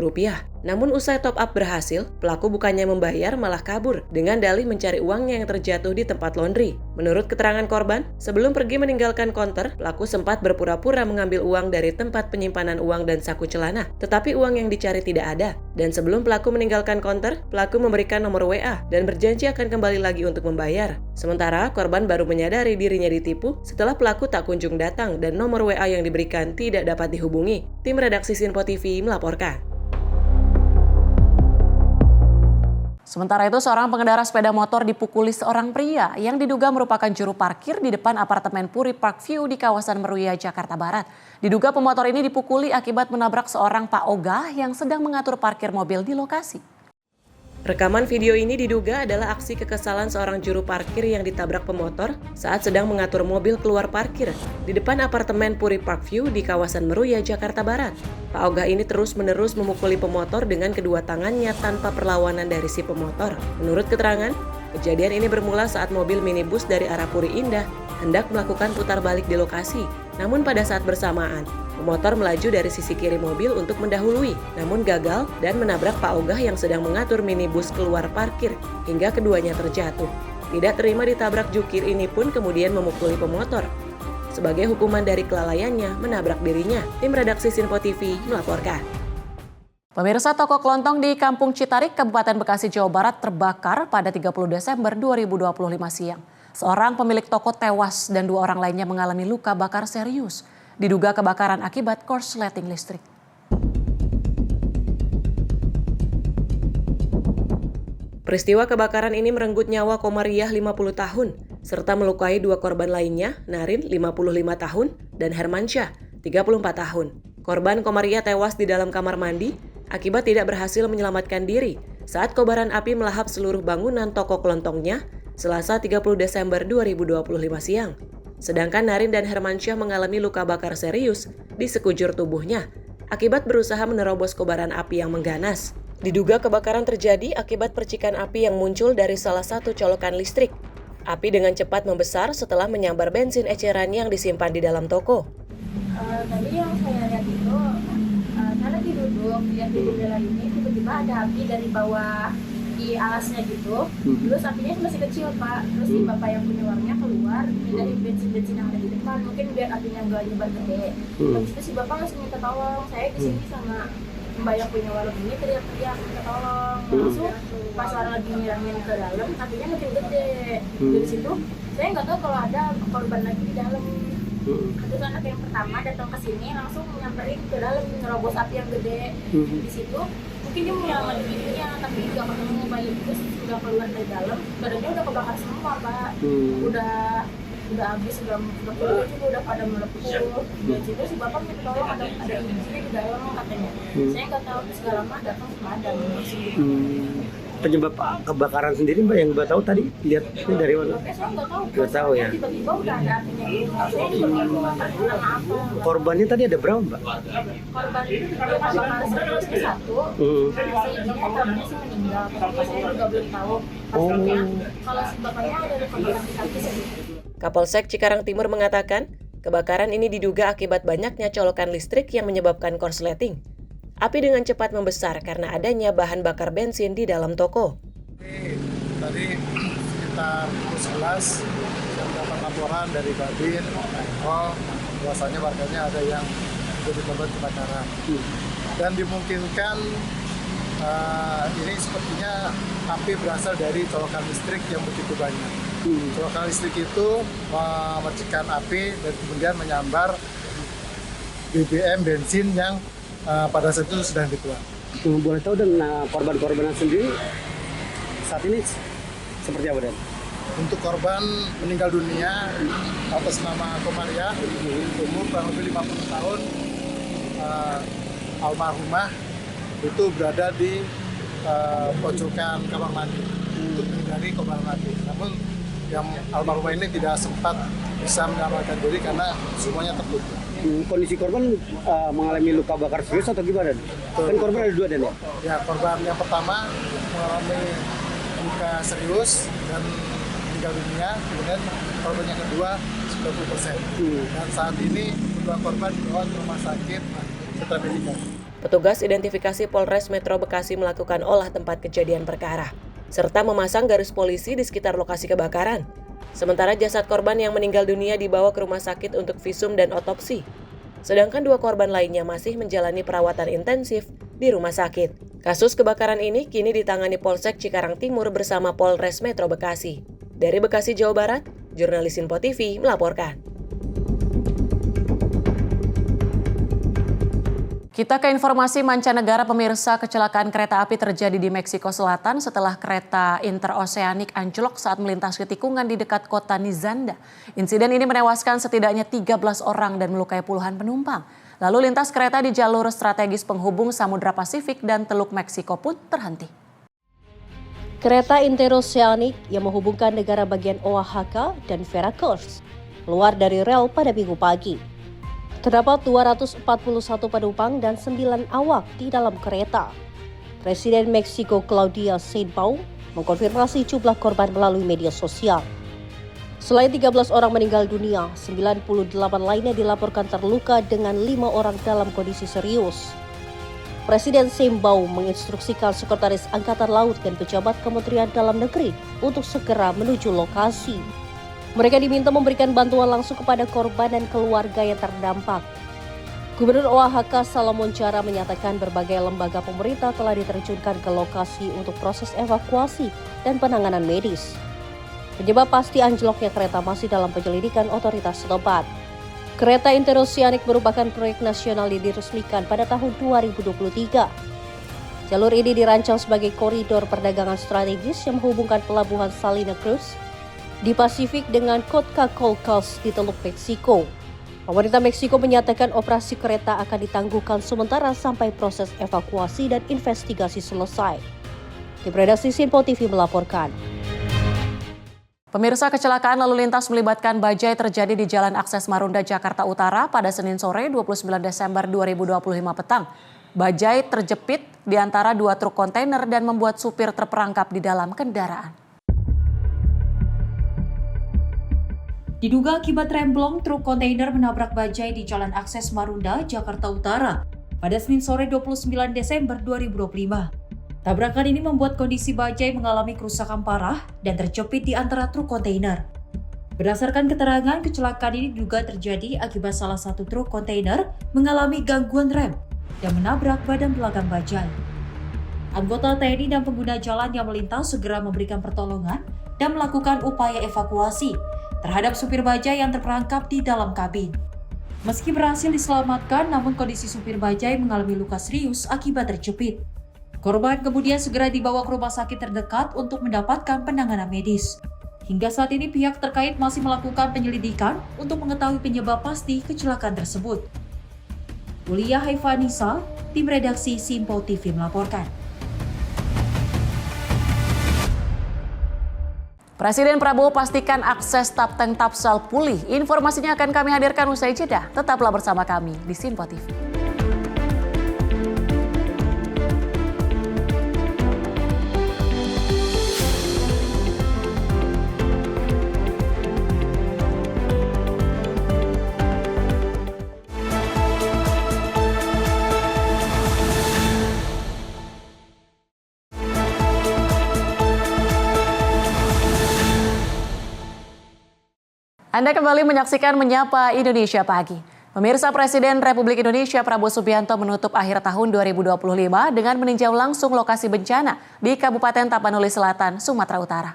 Namun usai top-up berhasil, pelaku bukannya membayar malah kabur dengan dalih mencari uangnya yang terjatuh di tempat laundry. Menurut keterangan korban, sebelum pergi meninggalkan konter, pelaku sempat berpura-pura mengambil uang dari tempat penyimpanan uang dan saku celana, tetapi uang yang dicari tidak ada. Dan sebelum pelaku meninggalkan konter, pelaku memberikan nomor WA dan berjanji akan kembali lagi untuk membayar. Sementara korban baru menyadari dirinya ditipu setelah pelaku tak kunjung datang dan nomor WA yang diberikan tidak dapat dihubungi. Tim redaksi Sinpo TV melaporkan. Sementara itu, seorang pengendara sepeda motor dipukuli seorang pria yang diduga merupakan juru parkir di depan apartemen Puri Park View di kawasan Meruya, Jakarta Barat. Diduga pemotor ini dipukuli akibat menabrak seorang Pak Ogah yang sedang mengatur parkir mobil di lokasi. Rekaman video ini diduga adalah aksi kekesalan seorang juru parkir yang ditabrak pemotor saat sedang mengatur mobil keluar parkir di depan apartemen Puri Park View di kawasan Meruya, Jakarta Barat. Pak Ogah ini terus-menerus memukuli pemotor dengan kedua tangannya tanpa perlawanan dari si pemotor. Menurut keterangan, kejadian ini bermula saat mobil minibus dari arah Puri Indah hendak melakukan putar balik di lokasi. Namun pada saat bersamaan, pemotor melaju dari sisi kiri mobil untuk mendahului, namun gagal dan menabrak Pak Ogah yang sedang mengatur minibus keluar parkir hingga keduanya terjatuh. Tidak terima ditabrak jukir ini pun kemudian memukuli pemotor. Sebagai hukuman dari kelalaiannya menabrak dirinya, tim redaksi Sinpo TV melaporkan. Pemirsa, toko kelontong di Kampung Citarik, Kabupaten Bekasi, Jawa Barat terbakar pada 30 Desember 2025 siang. Seorang pemilik toko tewas dan 2 orang lainnya mengalami luka bakar serius. Diduga kebakaran akibat korsleting listrik. Peristiwa kebakaran ini merenggut nyawa Komariah 50 tahun, serta melukai 2 korban lainnya, Narin 55 tahun dan Hermansyah 34 tahun. Korban Komariah tewas di dalam kamar mandi akibat tidak berhasil menyelamatkan diri saat kobaran api melahap seluruh bangunan toko kelontongnya Selasa 30 Desember 2025 siang. Sedangkan Narin dan Hermansyah mengalami luka bakar serius di sekujur tubuhnya akibat berusaha menerobos kobaran api yang mengganas. Diduga kebakaran terjadi akibat percikan api yang muncul dari salah satu colokan listrik. Api dengan cepat membesar setelah menyambar bensin eceran yang disimpan di dalam toko. Tadi yang saya lihat itu, saya lagi duduk, lihat di jendela ini, tiba-tiba ada api dari bawah di alasnya gitu. Terus apinya masih kecil, Pak. Terus si bapak yang punya warungnya keluar dari bensin yang ada di depan, mungkin biar apinya nggak nyebar gede. Terus itu si bapak langsung minta tolong. Saya di sini sama mbak yang punya warung ini teriak-teriak minta tolong. Langsung pas orang lagi nyiramin ke dalam, apinya makin gede. Dari situ saya nggak tahu kalau ada korban lagi di dalam. Terus anak yang pertama datang ke sini langsung nyamperin ke dalam, nerobos api yang gede. Di situ mungkin dia menyelamat dirinya tapi nggak ketemu bayi itu sudah keluar dari dalam, badannya udah kebakar semua Pak. Udah habis, udah keluar juga udah pada melepuh. Dari situ si bapak minta tolong ada ibunya di dalam katanya. Saya nggak tahu segala mah datang pemadam langsung. Penyebab kebakaran sendiri Mbak yang Mbak tahu tadi lihat ini dari mana? Saya nggak tahu. Nggak tahu ya. Tiba-tiba udah ada apinya gitu. Saya juga bingung nama apa. Korbannya tadi ada berapa Mbak? Korban itu kebakaran seriusnya satu. Si ibunya katanya sih meninggal. Tapi saya juga belum tahu pastinya. Kalau si bapaknya ada kebakaran di kaki sedikit. Kapolsek Cikarang Timur mengatakan, kebakaran ini diduga akibat banyaknya colokan listrik yang menyebabkan korsleting. Api dengan cepat membesar karena adanya bahan bakar bensin di dalam toko. Tadi sekitar pukul 11 saya mendapat laporan dari Babin, bahwasanya warganya ada yang jadi korban kebakaran. Dan dimungkinkan ini sepertinya api berasal dari colokan listrik yang begitu banyak. Colokan listrik itu memercikan api dan kemudian menyambar BBM bensin yang pada saat itu sedang dituang. Boleh tahu dan korban-korban sendiri saat ini seperti apa Dan? Untuk korban meninggal dunia atas nama Komaria, umur kurang lebih 50 tahun, almarhumah itu berada di pojokan kamar mandi untuk menghindari kobaran api. Namun yang almarhumah ini tidak sempat bisa menyelamatkan diri karena semuanya tertutup. Kondisi korban mengalami luka bakar serius atau gimana? Kan korban ada 2 Dan ya? Ya, korban yang pertama mengalami luka serius dan meninggal dunia, kemudian korban yang kedua 90%. Dan saat ini kedua korban dibawa ke rumah sakit Setra Medika. Petugas identifikasi Polres Metro Bekasi melakukan olah tempat kejadian perkara, serta memasang garis polisi di sekitar lokasi kebakaran. Sementara jasad korban yang meninggal dunia dibawa ke rumah sakit untuk visum dan otopsi. Sedangkan 2 korban lainnya masih menjalani perawatan intensif di rumah sakit. Kasus kebakaran ini kini ditangani Polsek Cikarang Timur bersama Polres Metro Bekasi. Dari Bekasi, Jawa Barat, jurnalis Info TV melaporkan. Kita ke informasi mancanegara pemirsa. Kecelakaan kereta api terjadi di Meksiko Selatan setelah kereta interoceanic anjlok saat melintasi tikungan di dekat kota Nizanda. Insiden ini menewaskan setidaknya 13 orang dan melukai puluhan penumpang. Lalu lintas kereta di jalur strategis penghubung Samudra Pasifik dan Teluk Meksiko pun terhenti. Kereta interoceanic yang menghubungkan negara bagian Oaxaca dan Veracruz keluar dari rel pada Minggu pagi. Terdapat 241 penumpang dan 9 awak di dalam kereta. Presiden Meksiko Claudia Sheinbaum mengkonfirmasi jumlah korban melalui media sosial. Selain 13 orang meninggal dunia, 98 lainnya dilaporkan terluka dengan 5 orang dalam kondisi serius. Presiden Sheinbaum menginstruksikan Sekretaris Angkatan Laut dan pejabat Kementerian Dalam Negeri untuk segera menuju lokasi. Mereka diminta memberikan bantuan langsung kepada korban dan keluarga yang terdampak. Gubernur Oaxaca Salomon Jara menyatakan berbagai lembaga pemerintah telah diterjunkan ke lokasi untuk proses evakuasi dan penanganan medis. Penyebab pasti anjloknya kereta masih dalam penyelidikan otoritas setempat. Kereta interoceanic merupakan proyek nasional yang diresmikan pada tahun 2023. Jalur ini dirancang sebagai koridor perdagangan strategis yang menghubungkan pelabuhan Salina Cruz di Pasifik dengan Coatzacoalcos di Teluk Meksiko. Pemerintah Meksiko menyatakan operasi kereta akan ditangguhkan sementara sampai proses evakuasi dan investigasi selesai. Tim redaksi Info TV melaporkan. Pemirsa, kecelakaan lalu lintas melibatkan bajai terjadi di Jalan Akses Marunda, Jakarta Utara pada Senin sore 29 Desember 2025 petang. Bajai terjepit di antara 2 truk kontainer dan membuat supir terperangkap di dalam kendaraan. Diduga akibat remblong, truk kontainer menabrak bajai di Jalan Akses Marunda, Jakarta Utara pada Senin sore 29 Desember 2025. Tabrakan ini membuat kondisi bajai mengalami kerusakan parah dan terjepit di antara truk kontainer. Berdasarkan keterangan, kecelakaan ini diduga terjadi akibat salah satu truk kontainer mengalami gangguan rem dan menabrak badan belakang bajai. Anggota TNI dan pengguna jalan yang melintas segera memberikan pertolongan dan melakukan upaya evakuasi terhadap supir bajai yang terperangkap di dalam kabin. Meski berhasil diselamatkan, namun kondisi supir bajai mengalami luka serius akibat terjepit. Korban kemudian segera dibawa ke rumah sakit terdekat untuk mendapatkan penanganan medis. Hingga saat ini pihak terkait masih melakukan penyelidikan untuk mengetahui penyebab pasti kecelakaan tersebut. Ulia Haifanisa, tim redaksi Simpo TV melaporkan. Presiden Prabowo pastikan akses Tapteng Tapsal pulih. Informasinya akan kami hadirkan usai jeda. Tetaplah bersama kami di Simpo TV. Anda kembali menyaksikan Menyapa Indonesia Pagi. Pemirsa, Presiden Republik Indonesia Prabowo Subianto menutup akhir tahun 2025 dengan meninjau langsung lokasi bencana di Kabupaten Tapanuli Selatan, Sumatera Utara.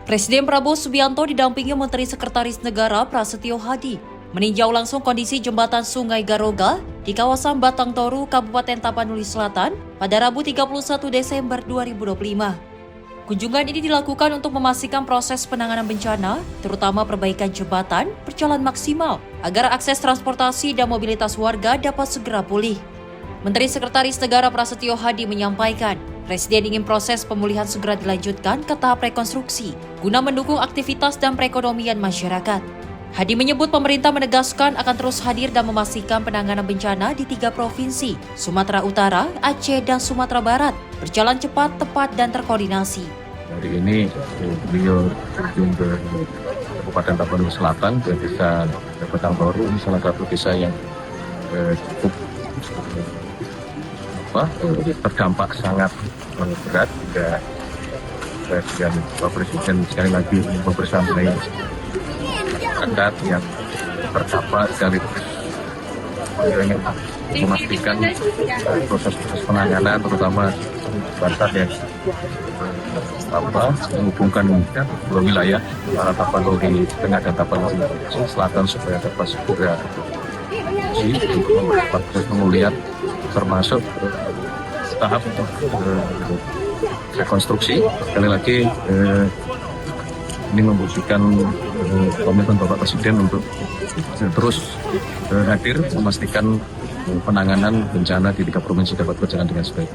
Presiden Prabowo Subianto didampingi Menteri Sekretaris Negara Prasetyo Hadi meninjau langsung kondisi jembatan Sungai Garoga di kawasan Batang Toru, Kabupaten Tapanuli Selatan pada Rabu 31 Desember 2025. Kunjungan ini dilakukan untuk memastikan proses penanganan bencana, terutama perbaikan jembatan, berjalan maksimal agar akses transportasi dan mobilitas warga dapat segera pulih. Menteri Sekretaris Negara Prasetyo Hadi menyampaikan, Presiden ingin proses pemulihan segera dilanjutkan ke tahap rekonstruksi guna mendukung aktivitas dan perekonomian masyarakat. Hadi menyebut pemerintah menegaskan akan terus hadir dan memastikan penanganan bencana di 3 provinsi, Sumatera Utara, Aceh, dan Sumatera Barat, berjalan cepat, tepat, dan terkoordinasi. Hari ini beliau berkunjung ke Kabupaten Tapanuli Selatan, ke desa Batang Toru. Ini salah satu desa yang cukup terdampak sangat berat. Dan Pak Presiden sekali lagi membersamai masyarakat yang terdampak sekaligus ingin memastikan proses penanganan, terutama jembatan yang menghubungkan dua wilayah antara Tapanuli Tengah dan Tapanuli Selatan supaya dapat segera untuk mempercepat pemulihan, termasuk tahap rekonstruksi. Sekali lagi ini membuktikan komitmen Bapak Presiden untuk terus hadir memastikan penanganan bencana di 3 provinsi dapat berjalan dengan sebaik.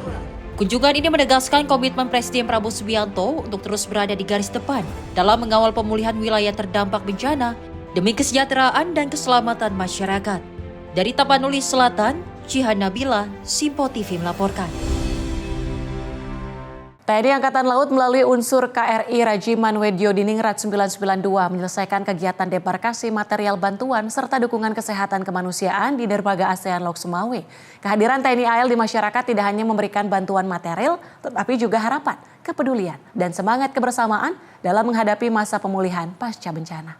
Kunjungan ini menegaskan komitmen Presiden Prabowo Subianto untuk terus berada di garis depan dalam mengawal pemulihan wilayah terdampak bencana demi kesejahteraan dan keselamatan masyarakat. Dari Tapanuli Selatan, Jihan Nabila, Simpo TV melaporkan. TNI Angkatan Laut melalui unsur KRI Rajiman Wedyo Diningrat 992 menyelesaikan kegiatan debarkasi material bantuan serta dukungan kesehatan kemanusiaan di dermaga ASEAN Lok Sumawe. Kehadiran TNI AL di masyarakat tidak hanya memberikan bantuan material, tetapi juga harapan, kepedulian, dan semangat kebersamaan dalam menghadapi masa pemulihan pasca bencana.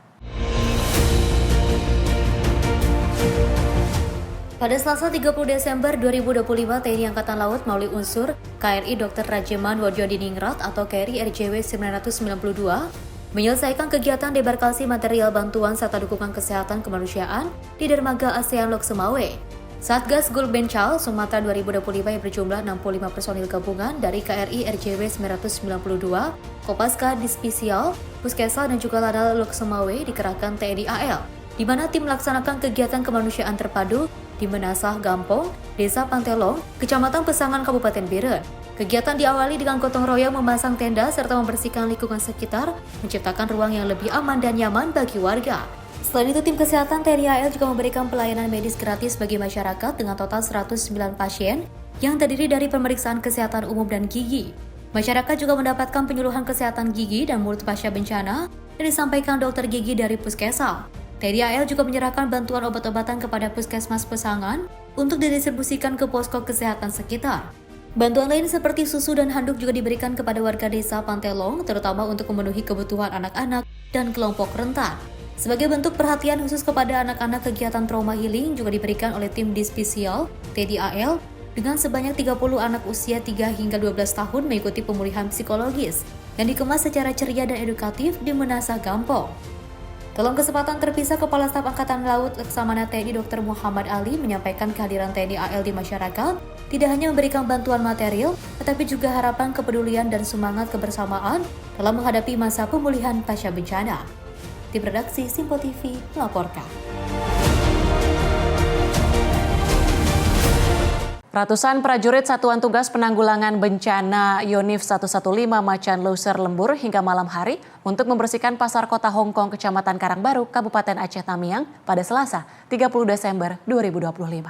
Pada Selasa 30 Desember 2025, TNI Angkatan Laut melalui unsur KRI Dr. Rajiman Wedyo Diningrat atau KRI RJW 992 menyelesaikan kegiatan debarkasi material bantuan serta dukungan kesehatan kemanusiaan di dermaga ASEAN Lok Sumawe. Satgas Gulbencal Sumatera 2025 yang berjumlah 65 personil gabungan dari KRI RJW 992, Kopaska Dispesial, Puskesal dan juga Lanal Lok Sumawe dikerahkan TNI AL, di mana tim melaksanakan kegiatan kemanusiaan terpadu di Menasah Gampong, Desa Pantelong, Kecamatan Pesangan, Kabupaten Biren. Kegiatan diawali dengan gotong royong memasang tenda serta membersihkan lingkungan sekitar, menciptakan ruang yang lebih aman dan nyaman bagi warga. Selain itu, tim kesehatan TNI AL juga memberikan pelayanan medis gratis bagi masyarakat dengan total 109 pasien yang terdiri dari pemeriksaan kesehatan umum dan gigi. Masyarakat juga mendapatkan penyuluhan kesehatan gigi dan mulut pasca bencana yang disampaikan dokter gigi dari Puskesal. TNI AL juga menyerahkan bantuan obat-obatan kepada Puskesmas Pesangan untuk didistribusikan ke posko kesehatan sekitar. Bantuan lain seperti susu dan handuk juga diberikan kepada warga desa Pantelong, terutama untuk memenuhi kebutuhan anak-anak dan kelompok rentan. Sebagai bentuk perhatian khusus kepada anak-anak, kegiatan trauma healing juga diberikan oleh tim Dispesial TNI AL dengan sebanyak 30 anak usia 3 hingga 12 tahun mengikuti pemulihan psikologis yang dikemas secara ceria dan edukatif di Menasah Gampong. Dalam kesempatan terpisah, Kepala Staf Angkatan Laut Laksamana TNI Dr. Muhammad Ali menyampaikan kehadiran TNI AL di masyarakat tidak hanya memberikan bantuan material, tetapi juga harapan kepedulian dan semangat kebersamaan dalam menghadapi masa pemulihan pasca bencana. Tim redaksi Simpo TV melaporkan. Ratusan prajurit Satuan Tugas Penanggulangan Bencana Yonif 115 Macan Loser lembur hingga malam hari untuk membersihkan pasar kota Hong Kong, Kecamatan Karangbaru, Kabupaten Aceh Tamiang pada Selasa, 30 Desember 2025.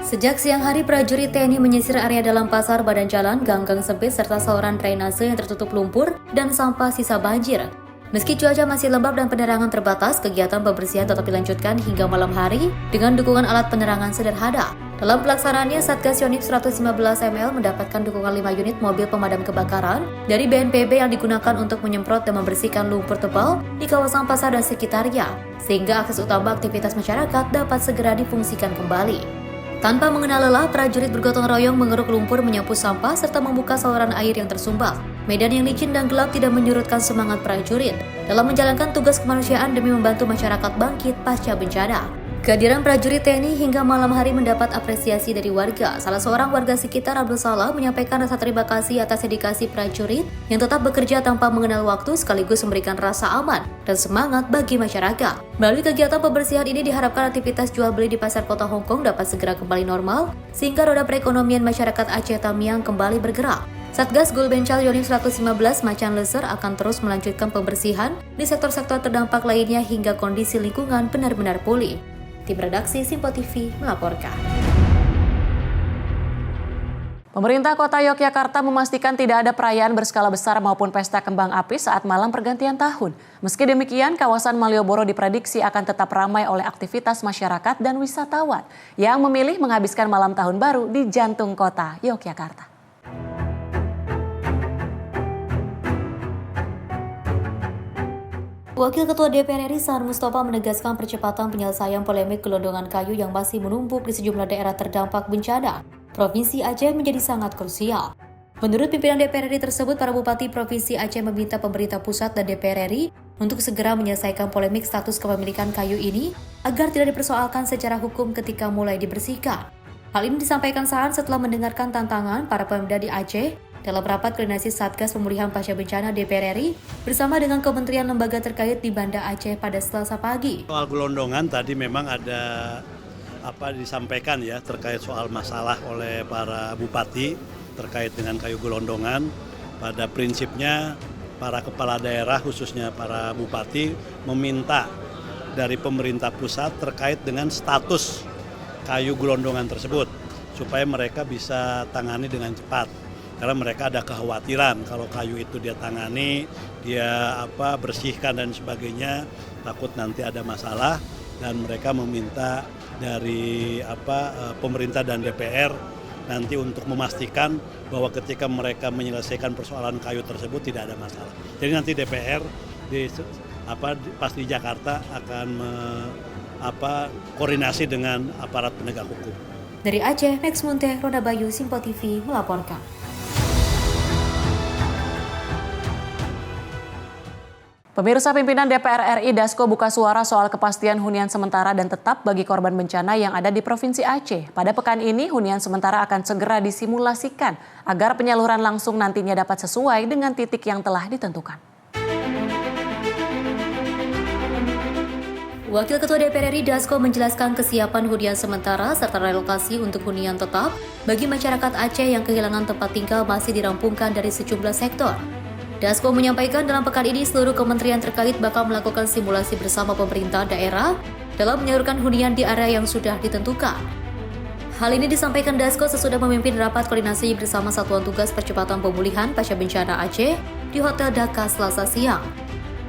Sejak siang hari, prajurit TNI menyisir area dalam pasar, badan jalan, gang-gang sempit, serta saluran drainase yang tertutup lumpur dan sampah sisa banjir. Meski cuaca masih lembab dan penerangan terbatas, kegiatan pembersihan tetap dilanjutkan hingga malam hari dengan dukungan alat penerangan sederhana. Dalam pelaksanaannya, Satgas Yonif 115 ml mendapatkan dukungan 5 unit mobil pemadam kebakaran dari BNPB yang digunakan untuk menyemprot dan membersihkan lumpur tebal di kawasan pasar dan sekitarnya, sehingga akses utama aktivitas masyarakat dapat segera difungsikan kembali. Tanpa mengenal lelah, prajurit bergotong royong mengeruk lumpur, menyapu sampah, serta membuka saluran air yang tersumbat. Medan yang licin dan gelap tidak menyurutkan semangat prajurit dalam menjalankan tugas kemanusiaan demi membantu masyarakat bangkit pasca bencana. Kehadiran prajurit TNI hingga malam hari mendapat apresiasi dari warga. Salah seorang warga sekitar, Abdul Salah, menyampaikan rasa terima kasih atas dedikasi prajurit yang tetap bekerja tanpa mengenal waktu, sekaligus memberikan rasa aman dan semangat bagi masyarakat. Melalui kegiatan pembersihan ini diharapkan aktivitas jual beli di pasar kota Hong Kong dapat segera kembali normal, sehingga roda perekonomian masyarakat Aceh Tamiang kembali bergerak. Satgas Gul Bencal Yonif 115 Macan Loser akan terus melanjutkan pembersihan di sektor-sektor terdampak lainnya hingga kondisi lingkungan benar-benar pulih. Tim redaksi Simpo TV melaporkan. Pemerintah Kota Yogyakarta memastikan tidak ada perayaan berskala besar maupun pesta kembang api saat malam pergantian tahun. Meski demikian, kawasan Malioboro diprediksi akan tetap ramai oleh aktivitas masyarakat dan wisatawan yang memilih menghabiskan malam tahun baru di jantung kota Yogyakarta. Wakil Ketua DPR RI Sahan Mustafa menegaskan percepatan penyelesaian polemik gelondongan kayu yang masih menumpuk di sejumlah daerah terdampak bencana Provinsi Aceh menjadi sangat krusial. Menurut pimpinan DPR RI tersebut, para bupati Provinsi Aceh meminta pemerintah pusat dan DPR RI untuk segera menyelesaikan polemik status kepemilikan kayu ini agar tidak dipersoalkan secara hukum ketika mulai dibersihkan. Hal ini disampaikan Sahan setelah mendengarkan tantangan para pemda di Aceh dalam rapat koordinasi Satgas Pemulihan Pasca Bencana DPR RI bersama dengan kementerian lembaga terkait di Banda Aceh pada Selasa pagi. Soal gelondongan tadi memang ada disampaikan ya terkait soal masalah oleh para bupati terkait dengan kayu gelondongan. Pada prinsipnya para kepala daerah khususnya para bupati meminta dari pemerintah pusat terkait dengan status kayu gelondongan tersebut supaya mereka bisa tangani dengan cepat. Karena mereka ada kekhawatiran kalau kayu itu dia tangani, dia bersihkan dan sebagainya, takut nanti ada masalah, dan mereka meminta dari pemerintah dan DPR nanti untuk memastikan bahwa ketika mereka menyelesaikan persoalan kayu tersebut tidak ada masalah. Jadi nanti DPR pas di Jakarta akan koordinasi dengan aparat penegak hukum. Dari Aceh, Max Munte, Roda Bayu, Simpo TV melaporkan. Pemirsa, pimpinan DPR RI Dasko buka suara soal kepastian hunian sementara dan tetap bagi korban bencana yang ada di Provinsi Aceh. Pada pekan ini, hunian sementara akan segera disimulasikan agar penyaluran langsung nantinya dapat sesuai dengan titik yang telah ditentukan. Wakil Ketua DPR RI Dasko menjelaskan kesiapan hunian sementara serta relokasi untuk hunian tetap bagi masyarakat Aceh yang kehilangan tempat tinggal masih dirampungkan dari sejumlah sektor. Dasko menyampaikan dalam pekan ini seluruh kementerian terkait bakal melakukan simulasi bersama pemerintah daerah dalam menyalurkan hunian di area yang sudah ditentukan. Hal ini disampaikan Dasko sesudah memimpin rapat koordinasi bersama Satuan Tugas Percepatan Pemulihan Pasca Bencana Aceh di Hotel Dhaka Selasa siang.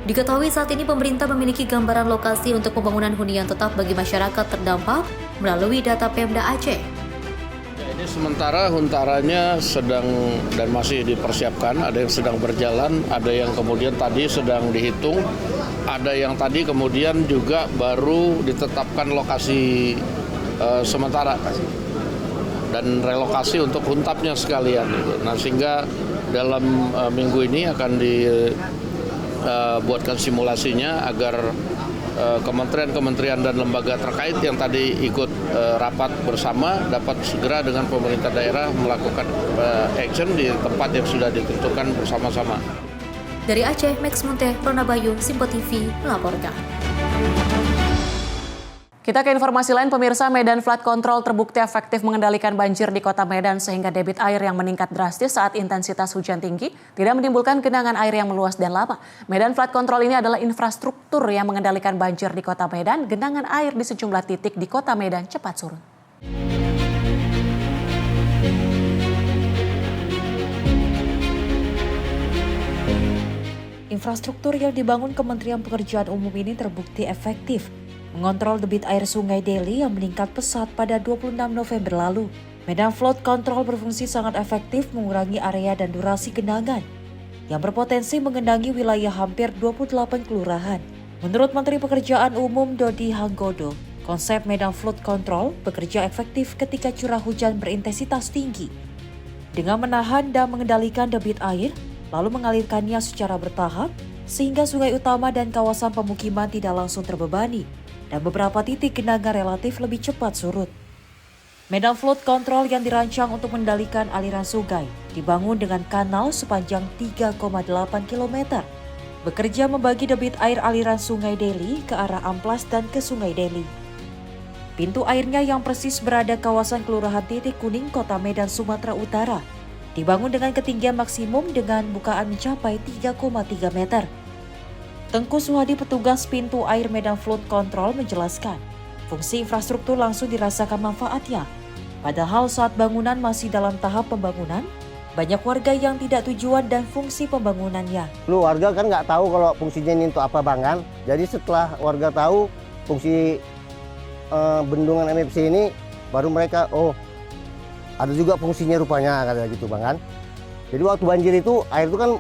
Diketahui saat ini pemerintah memiliki gambaran lokasi untuk pembangunan hunian tetap bagi masyarakat terdampak melalui data Pemda Aceh. Ini sementara huntaranya sedang dan masih dipersiapkan, ada yang sedang berjalan, ada yang kemudian tadi sedang dihitung, ada yang tadi kemudian juga baru ditetapkan lokasi sementara dan relokasi untuk huntapnya sekalian. Nah, sehingga dalam minggu ini akan buatkan simulasinya agar kementerian-kementerian dan lembaga terkait yang tadi ikut rapat bersama dapat segera dengan pemerintah daerah melakukan action di tempat yang sudah ditentukan bersama-sama. Dari Aceh, Max Munteh, Rona Bayu, Simpo TV melaporkan. Kita ke informasi lain, pemirsa. Medan Flood Control terbukti efektif mengendalikan banjir di Kota Medan sehingga debit air yang meningkat drastis saat intensitas hujan tinggi tidak menimbulkan genangan air yang meluas dan lama. Medan Flood Control ini adalah infrastruktur yang mengendalikan banjir di Kota Medan. Genangan air di sejumlah titik di Kota Medan cepat surut. Infrastruktur yang dibangun Kementerian Pekerjaan Umum ini terbukti efektif mengontrol debit air Sungai Deli yang meningkat pesat pada 26 November lalu. Medan Flood Control berfungsi sangat efektif mengurangi area dan durasi genangan yang berpotensi mengenangi wilayah hampir 28 kelurahan. Menurut Menteri Pekerjaan Umum Dodi Hanggodo, konsep Medan Flood Control bekerja efektif ketika curah hujan berintensitas tinggi dengan menahan dan mengendalikan debit air lalu mengalirkannya secara bertahap sehingga sungai utama dan kawasan pemukiman tidak langsung terbebani dan beberapa titik genangan relatif lebih cepat surut. Medan Flood Control yang dirancang untuk mengendalikan aliran sungai dibangun dengan kanal sepanjang 3,8 km. Bekerja membagi debit air aliran Sungai Deli ke arah Amplas dan ke Sungai Deli. Pintu airnya yang persis berada kawasan Kelurahan Titik Kuning, Kota Medan, Sumatera Utara, dibangun dengan ketinggian maksimum dengan bukaan mencapai 3,3 meter. Tengku Suhadi, petugas pintu air Medan Flood Control, menjelaskan, fungsi infrastruktur langsung dirasakan manfaatnya. Padahal saat bangunan masih dalam tahap pembangunan, banyak warga yang tidak tujuan dan fungsi pembangunannya. Lu warga kan nggak tahu kalau fungsinya ini untuk apa Bang kan. Jadi setelah warga tahu fungsi bendungan MFC ini, baru mereka, oh ada juga fungsinya rupanya, kata gitu Bang kan. Jadi waktu banjir itu, air itu kan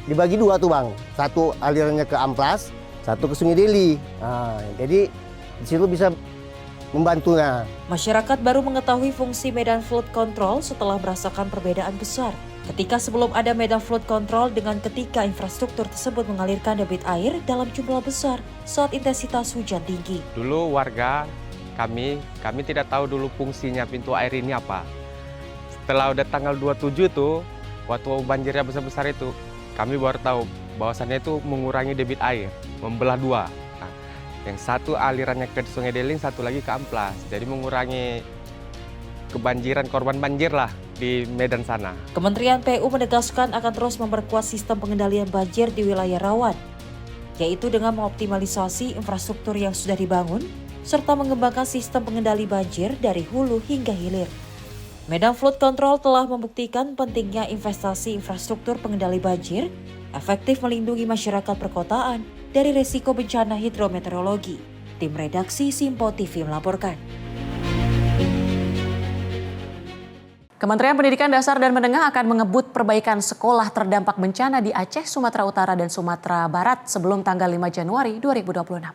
dibagi dua tuh Bang. Satu alirannya ke Amplas, satu ke Sungai Deli. Nah, jadi di situ bisa membantunya. Masyarakat baru mengetahui fungsi Medan Flood Control setelah merasakan perbedaan besar ketika sebelum ada Medan Flood Control dengan ketika infrastruktur tersebut mengalirkan debit air dalam jumlah besar saat intensitas hujan tinggi. Dulu warga kami tidak tahu dulu fungsinya pintu air ini apa. Setelah udah tanggal 27 tuh, waktu banjirnya besar-besar itu, kami baru tahu bahwasannya itu mengurangi debit air, membelah dua. Nah, yang satu alirannya ke Sungai Deli, satu lagi ke Amplas. Jadi mengurangi kebanjiran, korban banjir lah di Medan sana. Kementerian PU menegaskan akan terus memperkuat sistem pengendalian banjir di wilayah rawan, yaitu dengan mengoptimalisasi infrastruktur yang sudah dibangun, serta mengembangkan sistem pengendali banjir dari hulu hingga hilir. Medan Flood Control telah membuktikan pentingnya investasi infrastruktur pengendali banjir efektif melindungi masyarakat perkotaan dari risiko bencana hidrometeorologi. Tim redaksi Simpo TV melaporkan. Kementerian Pendidikan Dasar dan Menengah akan mengebut perbaikan sekolah terdampak bencana di Aceh, Sumatera Utara, dan Sumatera Barat sebelum tanggal 5 Januari 2026.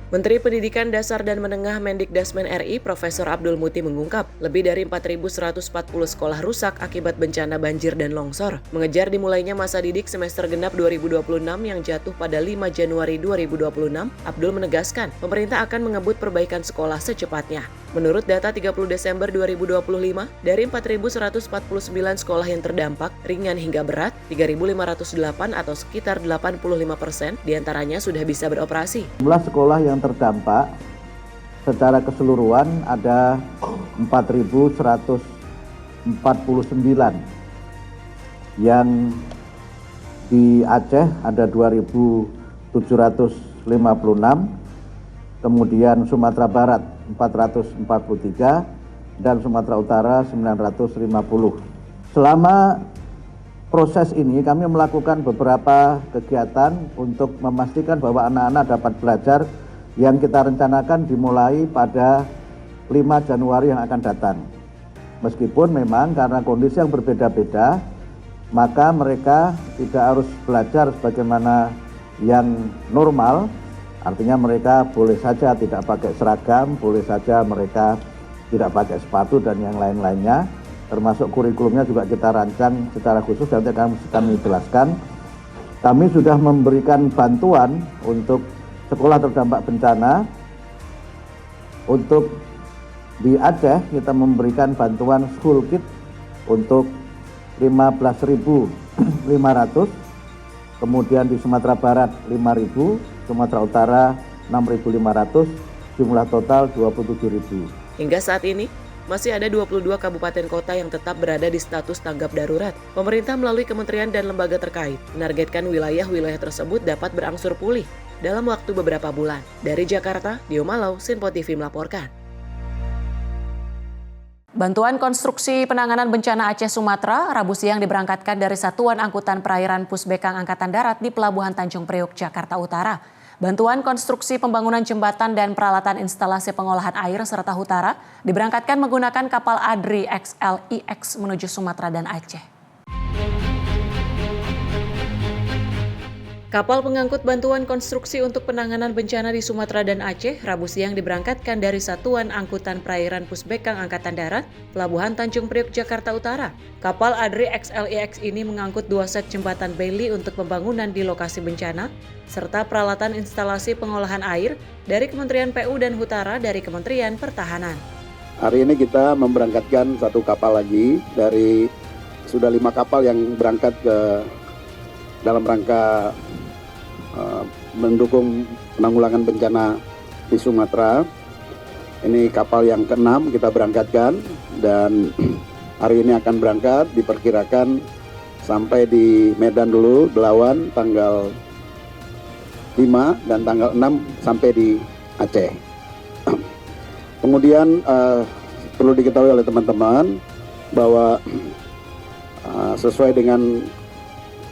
Menteri Pendidikan Dasar dan Menengah Mendikdasmen RI Profesor Abdul Muti mengungkap lebih dari 4.140 sekolah rusak akibat bencana banjir dan longsor. Mengejar dimulainya masa didik semester genap 2026 yang jatuh pada 5 Januari 2026, Abdul menegaskan pemerintah akan mengebut perbaikan sekolah secepatnya. Menurut data 30 Desember 2025, dari 4.149 sekolah yang terdampak ringan hingga berat, 3.508 atau sekitar 85% diantaranya sudah bisa beroperasi. Jumlah sekolah yang terdampak secara keseluruhan ada 4.149 yang di Aceh ada 2.756, kemudian Sumatera Barat 443 dan Sumatera Utara 950. Selama proses ini kami melakukan beberapa kegiatan untuk memastikan bahwa anak-anak dapat belajar yang kita rencanakan dimulai pada 5 Januari yang akan datang. Meskipun memang karena kondisi yang berbeda-beda, maka mereka tidak harus belajar sebagaimana yang normal. Artinya mereka boleh saja tidak pakai seragam, boleh saja mereka tidak pakai sepatu dan yang lain-lainnya. termasuk kurikulumnya juga kita rancang secara khusus dan nanti kami jelaskan. Kami sudah memberikan bantuan untuk sekolah terdampak bencana. Untuk di Aceh kita memberikan bantuan school kit untuk 15.500, kemudian di Sumatera Barat 5.000, Sumatera Utara 6.500, jumlah total 27.000. Hingga saat ini, masih ada 22 kabupaten kota yang tetap berada di status tanggap darurat. Pemerintah melalui kementerian dan lembaga terkait menargetkan wilayah-wilayah tersebut dapat berangsur pulih dalam waktu beberapa bulan. Dari Jakarta, Dio Malau, Sinpo TV melaporkan. Bantuan konstruksi penanganan bencana Aceh Sumatera Rabu siang diberangkatkan dari Satuan Angkutan Perairan Pusbekang Angkatan Darat di Pelabuhan Tanjung Priok, Jakarta Utara. Bantuan konstruksi pembangunan jembatan dan peralatan instalasi pengolahan air serta Hutara diberangkatkan menggunakan kapal ADRI XLIX menuju Sumatera dan Aceh. Kapal pengangkut bantuan konstruksi untuk penanganan bencana di Sumatera dan Aceh Rabu siang diberangkatkan dari Satuan Angkutan Perairan Pusbekang Angkatan Darat, Pelabuhan Tanjung Priok, Jakarta Utara. Kapal ADRI XLIX ini mengangkut 2 set jembatan Bailey untuk pembangunan di lokasi bencana, serta peralatan instalasi pengolahan air dari Kementerian PU dan Hutara dari Kementerian Pertahanan. Hari ini kita memberangkatkan 1 kapal lagi dari sudah 5 kapal yang berangkat ke dalam rangka mendukung penanggulangan bencana di Sumatera. Ini kapal yang ke-6 kita berangkatkan dan hari ini akan berangkat, diperkirakan sampai di Medan dulu, Belawan tanggal 5 dan tanggal 6 sampai di Aceh. Kemudian perlu diketahui oleh teman-teman bahwa sesuai dengan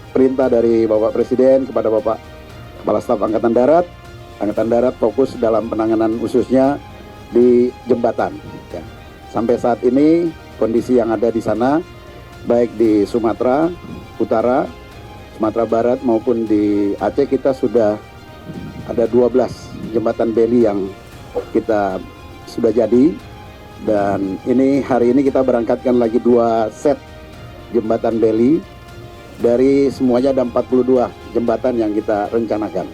perintah dari Bapak Presiden kepada Bapak Kepala Staf Angkatan Darat fokus dalam penanganan khususnya di jembatan. Ya. Sampai saat ini kondisi yang ada di sana, baik di Sumatera Utara, Sumatera Barat maupun di Aceh, kita sudah ada 12 jembatan beli yang kita sudah jadi. Dan ini hari ini kita berangkatkan lagi 2 set jembatan beli. Dari semuanya ada 42 jembatan yang kita rencanakan.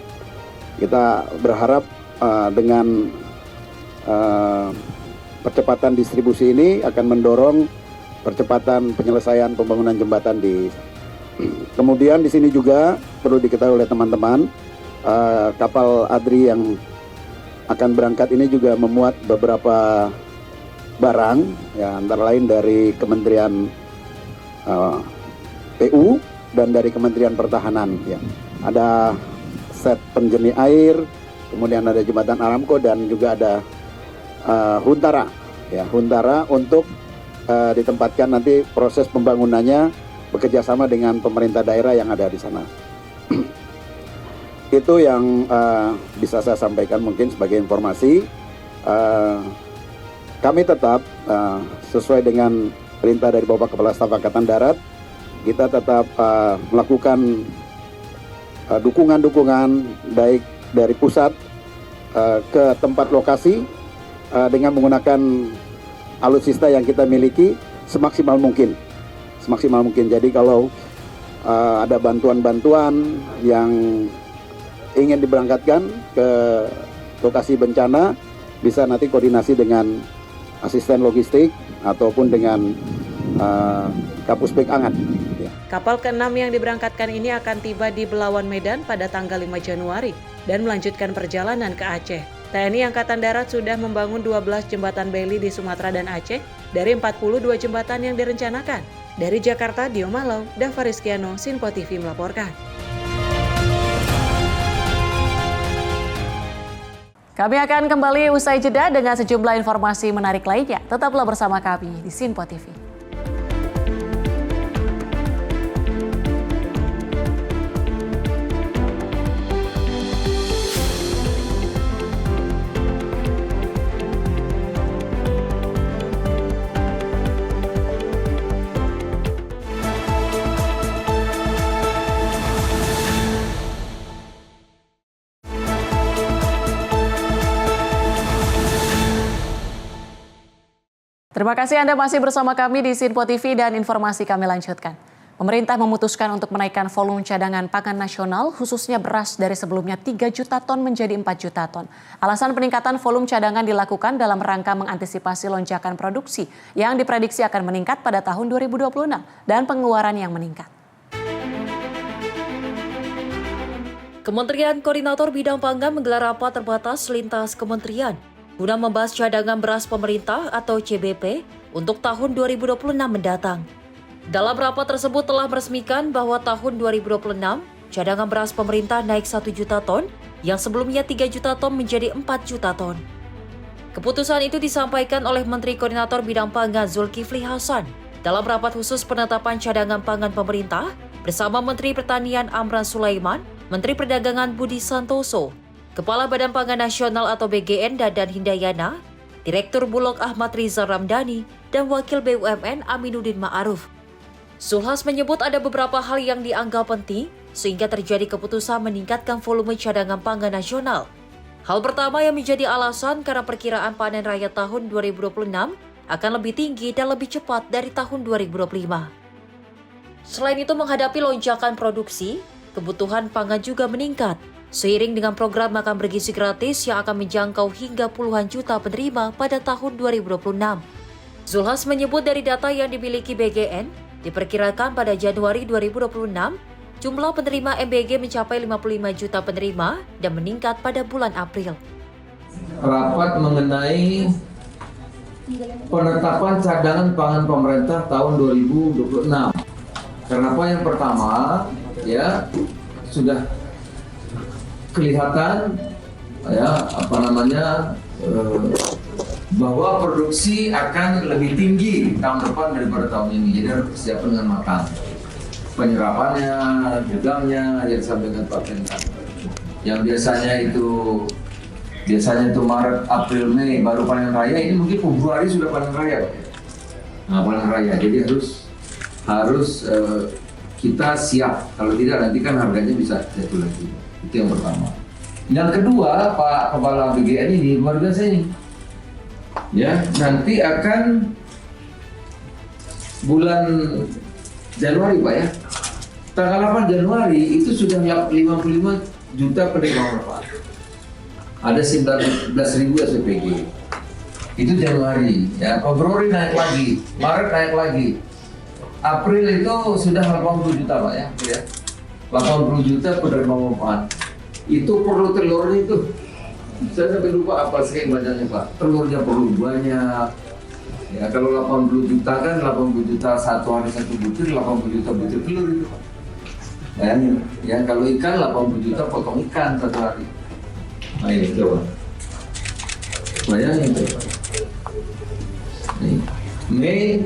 Kita berharap dengan percepatan distribusi ini akan mendorong percepatan penyelesaian pembangunan jembatan di. Kemudian di sini juga perlu diketahui oleh teman-teman, kapal ADRI yang akan berangkat ini juga memuat beberapa barang, ya, antara lain dari Kementerian PU dan dari Kementerian Pertahanan. Ya. Ada set penjernih air, kemudian ada jembatan Aramco dan juga ada Huntara. Ya, Huntara untuk ditempatkan nanti proses pembangunannya bekerja sama dengan pemerintah daerah yang ada di sana. Itu yang bisa saya sampaikan mungkin sebagai informasi. Kami tetap sesuai dengan perintah dari Bapak Kepala Staf Angkatan Darat, kita tetap melakukan dukungan-dukungan baik dari pusat ke tempat lokasi dengan menggunakan alutsista yang kita miliki semaksimal mungkin. Jadi kalau ada bantuan-bantuan yang ingin diberangkatkan ke lokasi bencana, bisa nanti koordinasi dengan asisten logistik ataupun dengan Kapuspek Angan. Kapal ke-6 yang diberangkatkan ini akan tiba di Belawan, Medan pada tanggal 5 Januari dan melanjutkan perjalanan ke Aceh. TNI Angkatan Darat sudah membangun 12 jembatan beli di Sumatera dan Aceh dari 42 jembatan yang direncanakan. Dari Jakarta, Dio Malau, Dava Rizkiano, Sinpo TV melaporkan. Kami akan kembali usai jeda dengan sejumlah informasi menarik lainnya. Tetaplah bersama kami di Sinpo TV. Terima kasih Anda masih bersama kami di Sinpo TV dan informasi kami lanjutkan. Pemerintah memutuskan untuk menaikkan volume cadangan pangan nasional, khususnya beras dari sebelumnya 3 juta ton menjadi 4 juta ton. Alasan peningkatan volume cadangan dilakukan dalam rangka mengantisipasi lonjakan produksi yang diprediksi akan meningkat pada tahun 2026 dan pengeluaran yang meningkat. Kementerian Koordinator Bidang Pangan menggelar rapat terbatas lintas kementerian guna membahas cadangan beras pemerintah atau CBP untuk tahun 2026 mendatang. Dalam rapat tersebut telah meresmikan bahwa tahun 2026 cadangan beras pemerintah naik 1 juta ton yang sebelumnya 3 juta ton menjadi 4 juta ton. Keputusan itu disampaikan oleh Menteri Koordinator Bidang Pangan Zulkifli Hasan dalam rapat khusus penetapan cadangan pangan pemerintah bersama Menteri Pertanian Amran Sulaiman, Menteri Perdagangan Budi Santoso, Kepala Badan Pangan Nasional atau BGN Dadan Hindayana, Direktur Bulog Ahmad Rizal Ramdhani, dan Wakil BUMN Aminuddin Ma'aruf. Zulhas menyebut ada beberapa hal yang dianggap penting sehingga terjadi keputusan meningkatkan volume cadangan pangan nasional. Hal pertama yang menjadi alasan karena perkiraan panen raya tahun 2026 akan lebih tinggi dan lebih cepat dari tahun 2025. Selain itu menghadapi lonjakan produksi, kebutuhan pangan juga meningkat, seiring dengan program makan bergizi gratis yang akan menjangkau hingga puluhan juta penerima pada tahun 2026. Zulhas menyebut dari data yang dimiliki BGN, diperkirakan pada Januari 2026, jumlah penerima MBG mencapai 55 juta penerima dan meningkat pada bulan April. Rapat mengenai penetapan cadangan pangan pemerintah tahun 2026. Kenapa? Yang pertama, ya sudah kelihatan bahwa produksi akan lebih tinggi tahun depan daripada tahun ini. Jadi harus persiapan dengan matang. Penyerapannya, gudangnya, yang disampaikan Pak Mentan. Yang biasanya itu Maret, April, Mei baru panen raya, ini mungkin Februari sudah panen raya, Pak. Nah, panen raya. Jadi harus kita siap. Kalau tidak nanti kan harganya bisa jatuh lagi. Itu yang pertama. Yang kedua, Pak Kepala BGN ini luar biasa ini. Ya, nanti akan bulan Januari, Pak ya. Tanggal 8 Januari itu sudah 55 juta penerima manfaat. Ada 19.000 SPG. Itu Januari, ya. Februari naik lagi, Maret naik lagi. April itu sudah 80 juta, Pak ya. 80 juta penerima manfaat. Itu perlu telurnya itu. Saya sampai lupa apa sih banyaknya, Pak. Telurnya perlu banyak. Ya, kalau 80 juta kan 80 juta satu hari satu butir, 80 juta butir telur itu, Pak. Bayangin, ya kalau ikan 80 juta potong ikan satu hari. Nah ini coba. Bayangin itu. Nih, Mei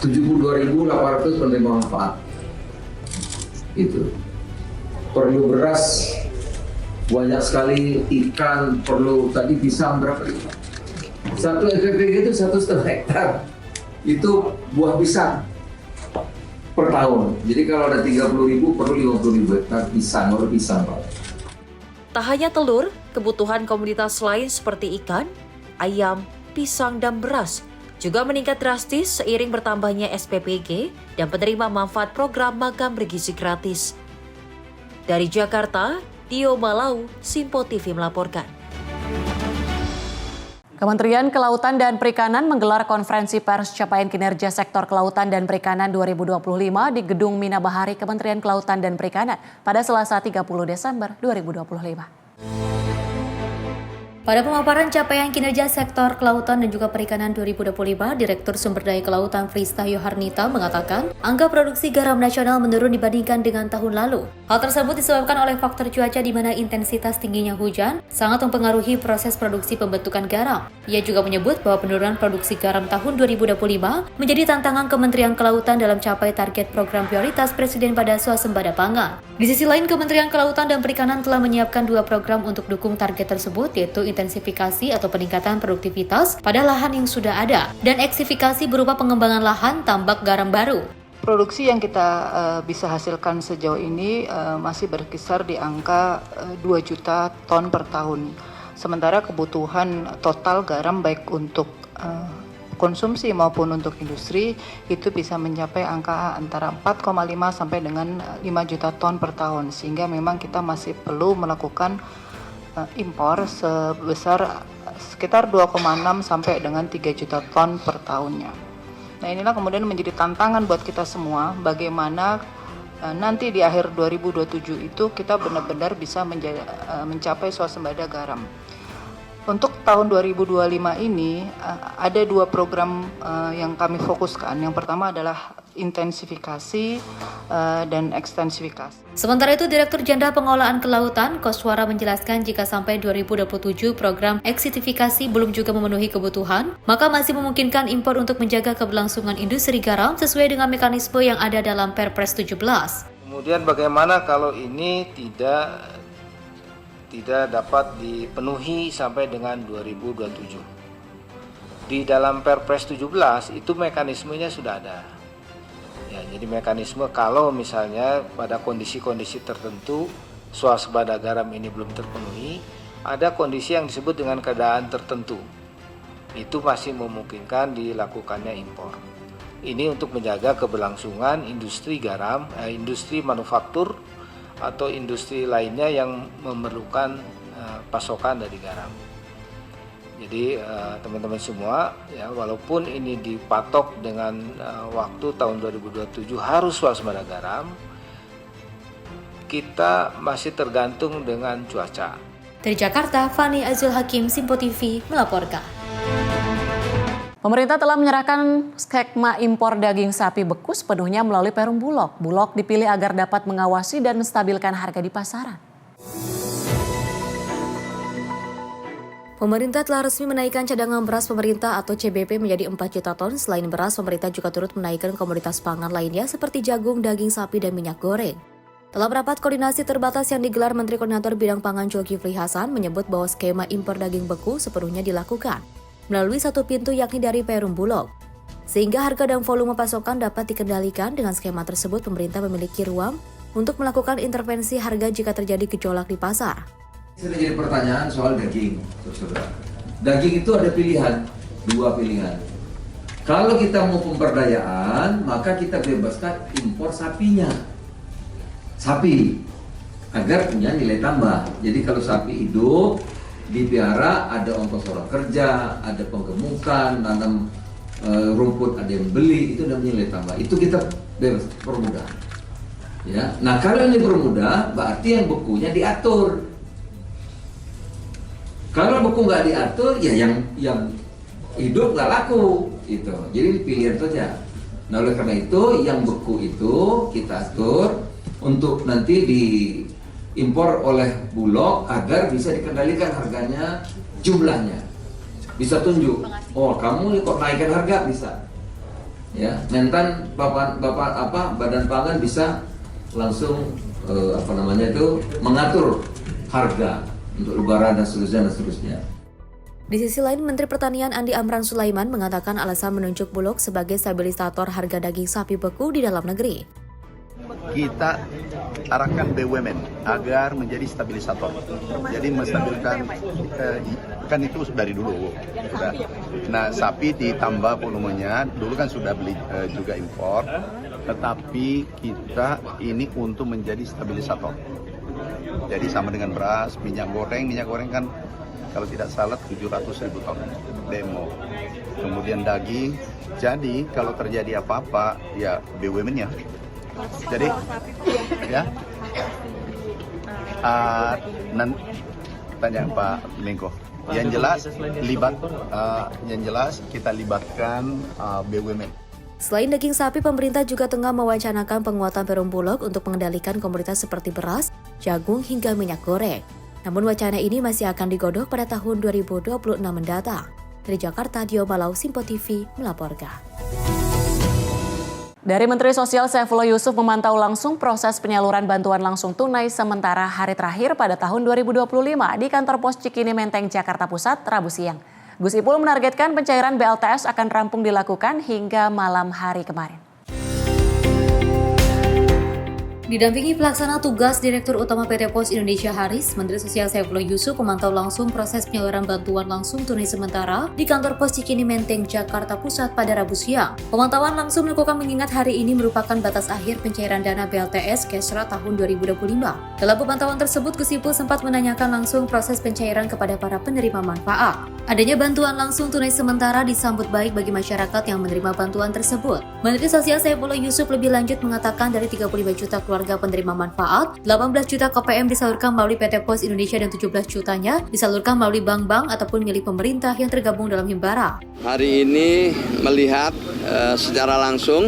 72.800 penerima manfaat. Itu. Perlu beras banyak sekali, ikan perlu, tadi pisang berapa itu? Satu SPG itu 1,5 hektar. Itu buah pisang per tahun. Jadi kalau ada 30.000 perlu 50.000 hektar pisang, baru pisang, Pak. Tak hanya telur, kebutuhan komoditas lain seperti ikan, ayam, pisang, dan beras juga meningkat drastis seiring bertambahnya SPPG dan penerima manfaat program makan bergizi gratis. Dari Jakarta, Dio Malau, Sinpo TV melaporkan. Kementerian Kelautan dan Perikanan menggelar konferensi pers capaian kinerja sektor kelautan dan perikanan 2025 di Gedung Mina Bahari Kementerian Kelautan dan Perikanan pada Selasa 30 Desember 2025. Pada pemaparan capaian kinerja sektor kelautan dan juga perikanan 2025, Direktur Sumber Daya Kelautan Frista Yoharnita mengatakan angka produksi garam nasional menurun dibandingkan dengan tahun lalu. Hal tersebut disebabkan oleh faktor cuaca di mana intensitas tingginya hujan sangat mempengaruhi proses produksi pembentukan garam. Ia juga menyebut bahwa penurunan produksi garam tahun 2025 menjadi tantangan Kementerian Kelautan dalam capai target program prioritas Presiden pada swasembada pangan. Di sisi lain, Kementerian Kelautan dan Perikanan telah menyiapkan 2 program untuk dukung target tersebut, yaitu intensifikasi atau peningkatan produktivitas pada lahan yang sudah ada dan eksifikasi berupa pengembangan lahan tambak garam baru. Produksi yang kita bisa hasilkan sejauh ini masih berkisar di angka 2 juta ton per tahun. Sementara kebutuhan total garam baik untuk konsumsi maupun untuk industri itu bisa mencapai angka antara 4,5 sampai dengan 5 juta ton per tahun, sehingga memang kita masih perlu melakukan impor sebesar sekitar 2,6 sampai dengan 3 juta ton per tahunnya. Nah, inilah kemudian menjadi tantangan buat kita semua, bagaimana nanti di akhir 2027 itu kita benar-benar bisa mencapai swasembada garam. Untuk tahun 2025 ini ada 2 program yang kami fokuskan. Yang pertama adalah intensifikasi dan ekstensifikasi. Sementara itu, Direktur Jenderal Pengelolaan Kelautan, Koswara menjelaskan jika sampai 2027 program eksitensifikasi belum juga memenuhi kebutuhan, maka masih memungkinkan impor untuk menjaga keberlangsungan industri garam sesuai dengan mekanisme yang ada dalam Perpres 17. Kemudian bagaimana kalau ini tidak dapat dipenuhi sampai dengan 2027. Di dalam Perpres 17 itu mekanismenya sudah ada. Ya, jadi mekanisme kalau misalnya pada kondisi-kondisi tertentu swasembada garam ini belum terpenuhi, ada kondisi yang disebut dengan keadaan tertentu. Itu masih memungkinkan dilakukannya impor. Ini untuk menjaga keberlangsungan industri garam, industri manufaktur atau industri lainnya yang memerlukan pasokan dari garam. Jadi teman-teman semua, ya, walaupun ini dipatok dengan waktu tahun 2027 harus swasembada garam, kita masih tergantung dengan cuaca. Dari Jakarta, Fani Azul Hakim, Simpo TV melaporkan. Pemerintah telah menyerahkan skema impor daging sapi beku sepenuhnya melalui Perum Bulog. Bulog dipilih agar dapat mengawasi dan menstabilkan harga di pasaran. Pemerintah telah resmi menaikkan cadangan beras pemerintah atau CBP menjadi 4 juta ton. Selain beras, pemerintah juga turut menaikkan komoditas pangan lainnya seperti jagung, daging sapi, dan minyak goreng. Dalam rapat koordinasi terbatas yang digelar, Menteri Koordinator Bidang Pangan Zulkifli Hasan menyebut bahwa skema impor daging beku sepenuhnya dilakukan melalui satu pintu yakni dari Perum Bulog. Sehingga harga dan volume pasokan dapat dikendalikan. Dengan skema tersebut, pemerintah memiliki ruang untuk melakukan intervensi harga jika terjadi gejolak di pasar. Sudah jadi pertanyaan soal daging, saudara. Daging itu ada pilihan, 2 pilihan. Kalau kita mau pemberdayaan, maka kita bebaskan impor sapinya. Sapi, agar punya nilai tambah. Jadi kalau sapi hidup, dipiara, ada ongkos orang kerja, ada penggemukan, nanam rumput ada yang beli, itu namanya nilai tambah. Itu kita bebas, permudah. Ya, nah kalau ini permudah, berarti yang bekunya diatur. Kalau beku nggak diatur, ya yang hidup nggak laku, gitu. Jadi pilihan saja. Nah oleh karena itu, yang beku itu kita atur untuk nanti diimpor oleh Bulog agar bisa dikendalikan harganya, jumlahnya. Bisa tunjuk, oh kamu kok naikkan harga, bisa. Ya, mentan Badan Pangan bisa langsung mengatur harga untuk lebaran dan seterusnya. Di sisi lain, Menteri Pertanian Andi Amran Sulaiman mengatakan alasan menunjuk Bulog sebagai stabilisator harga daging sapi beku di dalam negeri. Kita arahkan BUMN agar menjadi stabilisator. Jadi menstabilkan, kan itu dari dulu. Sudah. Nah, sapi ditambah volumenya, dulu kan sudah beli juga impor, tetapi kita ini untuk menjadi stabilisator. Jadi sama dengan beras, minyak goreng kan kalau tidak salah 700.000 ton demo. Kemudian daging, jadi kalau terjadi apa-apa ya BUMN-nya. Jadi ya, tanya Pak Menko. Yang jelas kita libatkan BUMN. Selain daging sapi, pemerintah juga tengah mewacanakan penguatan Perum Bulog untuk mengendalikan komoditas seperti beras, jagung, hingga minyak goreng. Namun wacana ini masih akan digodok pada tahun 2026 mendatang. Dari Jakarta, Dio Malau, Simpo TV melaporkan. Dari Menteri Sosial Saifullah Yusuf memantau langsung proses penyaluran bantuan langsung tunai sementara hari terakhir pada tahun 2025 di kantor pos Cikini Menteng, Jakarta Pusat, Rabu siang. Gus Ipul menargetkan pencairan BLTS akan rampung dilakukan hingga malam hari kemarin. Didampingi pelaksana tugas Direktur Utama PT Pos Indonesia Haris, Menteri Sosial Saifullah Yusuf memantau langsung proses penyaluran bantuan langsung tunai sementara di kantor Pos Cikini Menteng, Jakarta Pusat pada Rabu siang. Pemantauan langsung dilakukan mengingat hari ini merupakan batas akhir pencairan dana BLTS Kesra tahun 2025. Dalam pemantauan tersebut, Kusipul sempat menanyakan langsung proses pencairan kepada para penerima manfaat. Adanya bantuan langsung tunai sementara disambut baik bagi masyarakat yang menerima bantuan tersebut. Menteri Sosial Saifullah Yusuf lebih lanjut mengatakan dari 35 juta keluarga penerima manfaat, 18 juta KPM disalurkan melalui PT Pos Indonesia dan 17 jutanya disalurkan melalui bank-bank ataupun milik pemerintah yang tergabung dalam Himbara. Hari ini melihat secara langsung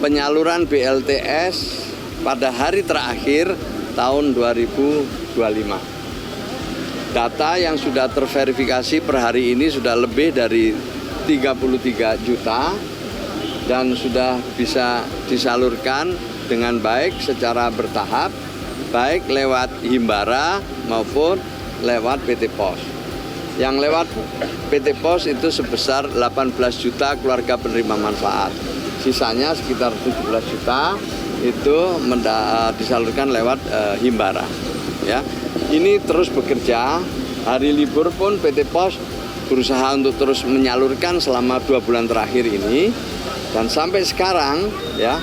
penyaluran BLTS pada hari terakhir tahun 2025. Data yang sudah terverifikasi per hari ini sudah lebih dari 33 juta dan sudah bisa disalurkan dengan baik secara bertahap, baik lewat Himbara maupun lewat PT Pos. Yang lewat PT Pos itu sebesar 18 juta keluarga penerima manfaat. Sisanya sekitar 17 juta itu disalurkan lewat Himbara. Ya, ini terus bekerja. Hari libur pun PT Pos berusaha untuk terus menyalurkan selama 2 bulan terakhir ini, dan sampai sekarang ya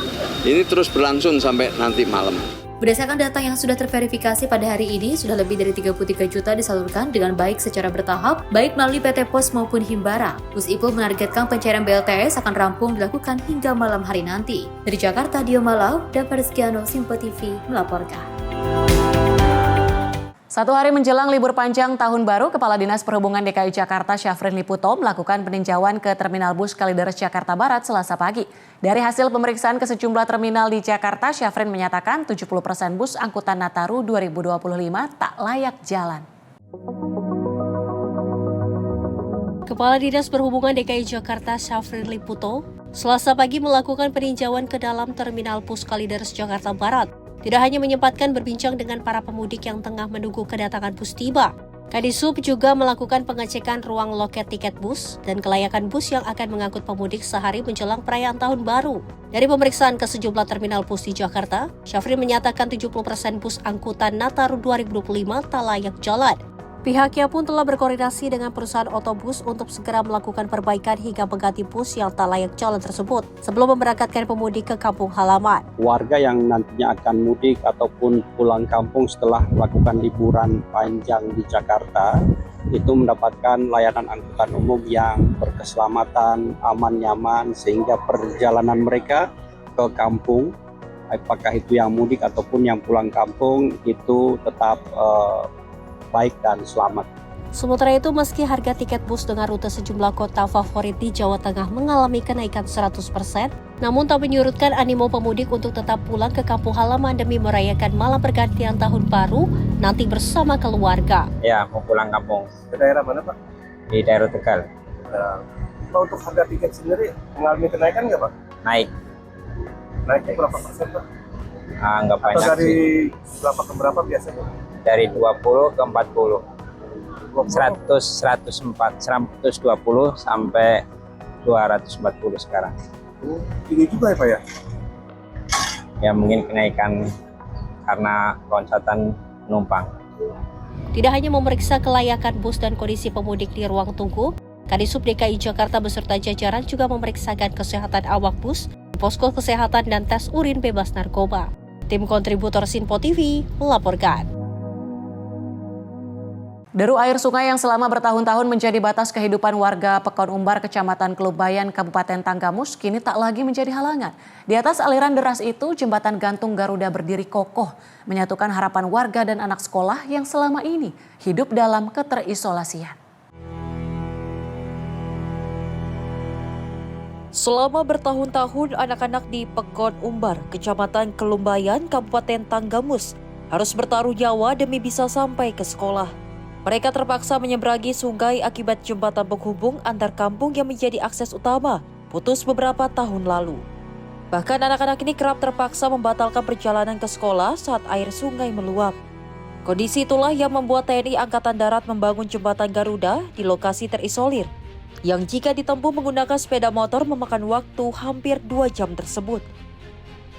ini terus berlangsung sampai nanti malam. Berdasarkan data yang sudah terverifikasi pada hari ini, sudah lebih dari 33 juta disalurkan dengan baik secara bertahap, baik melalui PT Pos maupun Himbara. Kusipul menargetkan pencairan BLTS akan rampung dilakukan hingga malam hari nanti. Dari Jakarta, Dio Malau, David Rizkiano, Simpo TV melaporkan. Satu hari menjelang libur panjang Tahun Baru, Kepala Dinas Perhubungan DKI Jakarta Syafrin Liputo melakukan peninjauan ke Terminal Bus Kalideres Jakarta Barat Selasa pagi. Dari hasil pemeriksaan ke sejumlah terminal di Jakarta, Syafrin menyatakan 70% bus angkutan Nataru 2025 tak layak jalan. Kepala Dinas Perhubungan DKI Jakarta Syafrin Liputo Selasa pagi melakukan peninjauan ke dalam Terminal Bus Kalideres Jakarta Barat. Tidak hanya menyempatkan berbincang dengan para pemudik yang tengah menunggu kedatangan bus tiba, Kadisub juga melakukan pengecekan ruang loket tiket bus dan kelayakan bus yang akan mengangkut pemudik sehari menjelang perayaan Tahun Baru. Dari pemeriksaan ke sejumlah terminal bus di Jakarta, Syafrin menyatakan 70% bus angkutan Nataru 2025 tak layak jalan. Pihaknya pun telah berkoordinasi dengan perusahaan otobus untuk segera melakukan perbaikan hingga mengganti bus yang tak layak jalan tersebut sebelum memberangkatkan pemudik ke kampung halaman. Warga yang nantinya akan mudik ataupun pulang kampung setelah melakukan liburan panjang di Jakarta itu mendapatkan layanan angkutan umum yang berkeselamatan, aman, nyaman, sehingga perjalanan mereka ke kampung, apakah itu yang mudik ataupun yang pulang kampung, itu tetap baik dan selamat. Sementara itu, meski harga tiket bus dengan rute sejumlah kota favorit di Jawa Tengah mengalami kenaikan 100%, namun tak menyurutkan animo pemudik untuk tetap pulang ke kampung halaman demi merayakan malam pergantian Tahun Baru nanti bersama keluarga. Ya, mau pulang kampung. Ke daerah mana, Pak? Di daerah Tegal. Pak, untuk harga tiket sendiri mengalami kenaikan nggak, Pak? Naik. Naiknya berapa persen, Pak? Nggak banyak sih. Atau dari berapa ke berapa biasanya? Dari 20 ke 40. 120 sampai 240 sekarang. Tinggi juga ya, Pak ya? Ya mungkin kenaikan karena loncatan penumpang. Tidak hanya memeriksa kelayakan bus dan kondisi pemudik di ruang tunggu, Kadisub DKI Jakarta beserta jajaran juga memeriksakan kesehatan awak bus, posko kesehatan dan tes urin bebas narkoba. Tim kontributor Simpo TV melaporkan. Deru air sungai yang selama bertahun-tahun menjadi batas kehidupan warga Pekon Umbar, Kecamatan Kelubayan, Kabupaten Tanggamus, kini tak lagi menjadi halangan. Di atas aliran deras itu, jembatan gantung Garuda berdiri kokoh, menyatukan harapan warga dan anak sekolah yang selama ini hidup dalam keterisolasian. Selama bertahun-tahun, anak-anak di Pekon Umbar, Kecamatan Kelumbayan, Kabupaten Tanggamus, harus bertaruh nyawa demi bisa sampai ke sekolah. Mereka terpaksa menyeberangi sungai akibat jembatan penghubung antar kampung yang menjadi akses utama putus beberapa tahun lalu. Bahkan anak-anak ini kerap terpaksa membatalkan perjalanan ke sekolah saat air sungai meluap. Kondisi itulah yang membuat TNI Angkatan Darat membangun jembatan Garuda di lokasi terisolir, yang jika ditempuh menggunakan sepeda motor memakan waktu hampir 2 jam tersebut.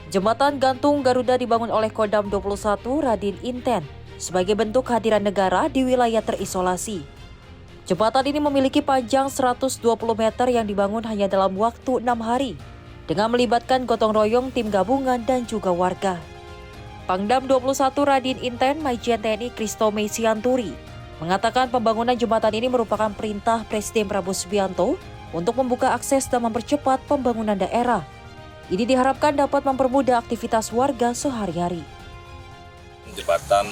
Jembatan gantung Garuda dibangun oleh Kodam 21 Radin Inten sebagai bentuk kehadiran negara di wilayah terisolasi. Jembatan ini memiliki panjang 120 meter yang dibangun hanya dalam waktu 6 hari dengan melibatkan gotong royong tim gabungan dan juga warga. Pangdam 21 Radin Inten Majen TNI Kristome Sianturi mengatakan pembangunan jembatan ini merupakan perintah Presiden Prabowo Subianto untuk membuka akses dan mempercepat pembangunan daerah. Ini diharapkan dapat mempermudah aktivitas warga sehari-hari. Jembatan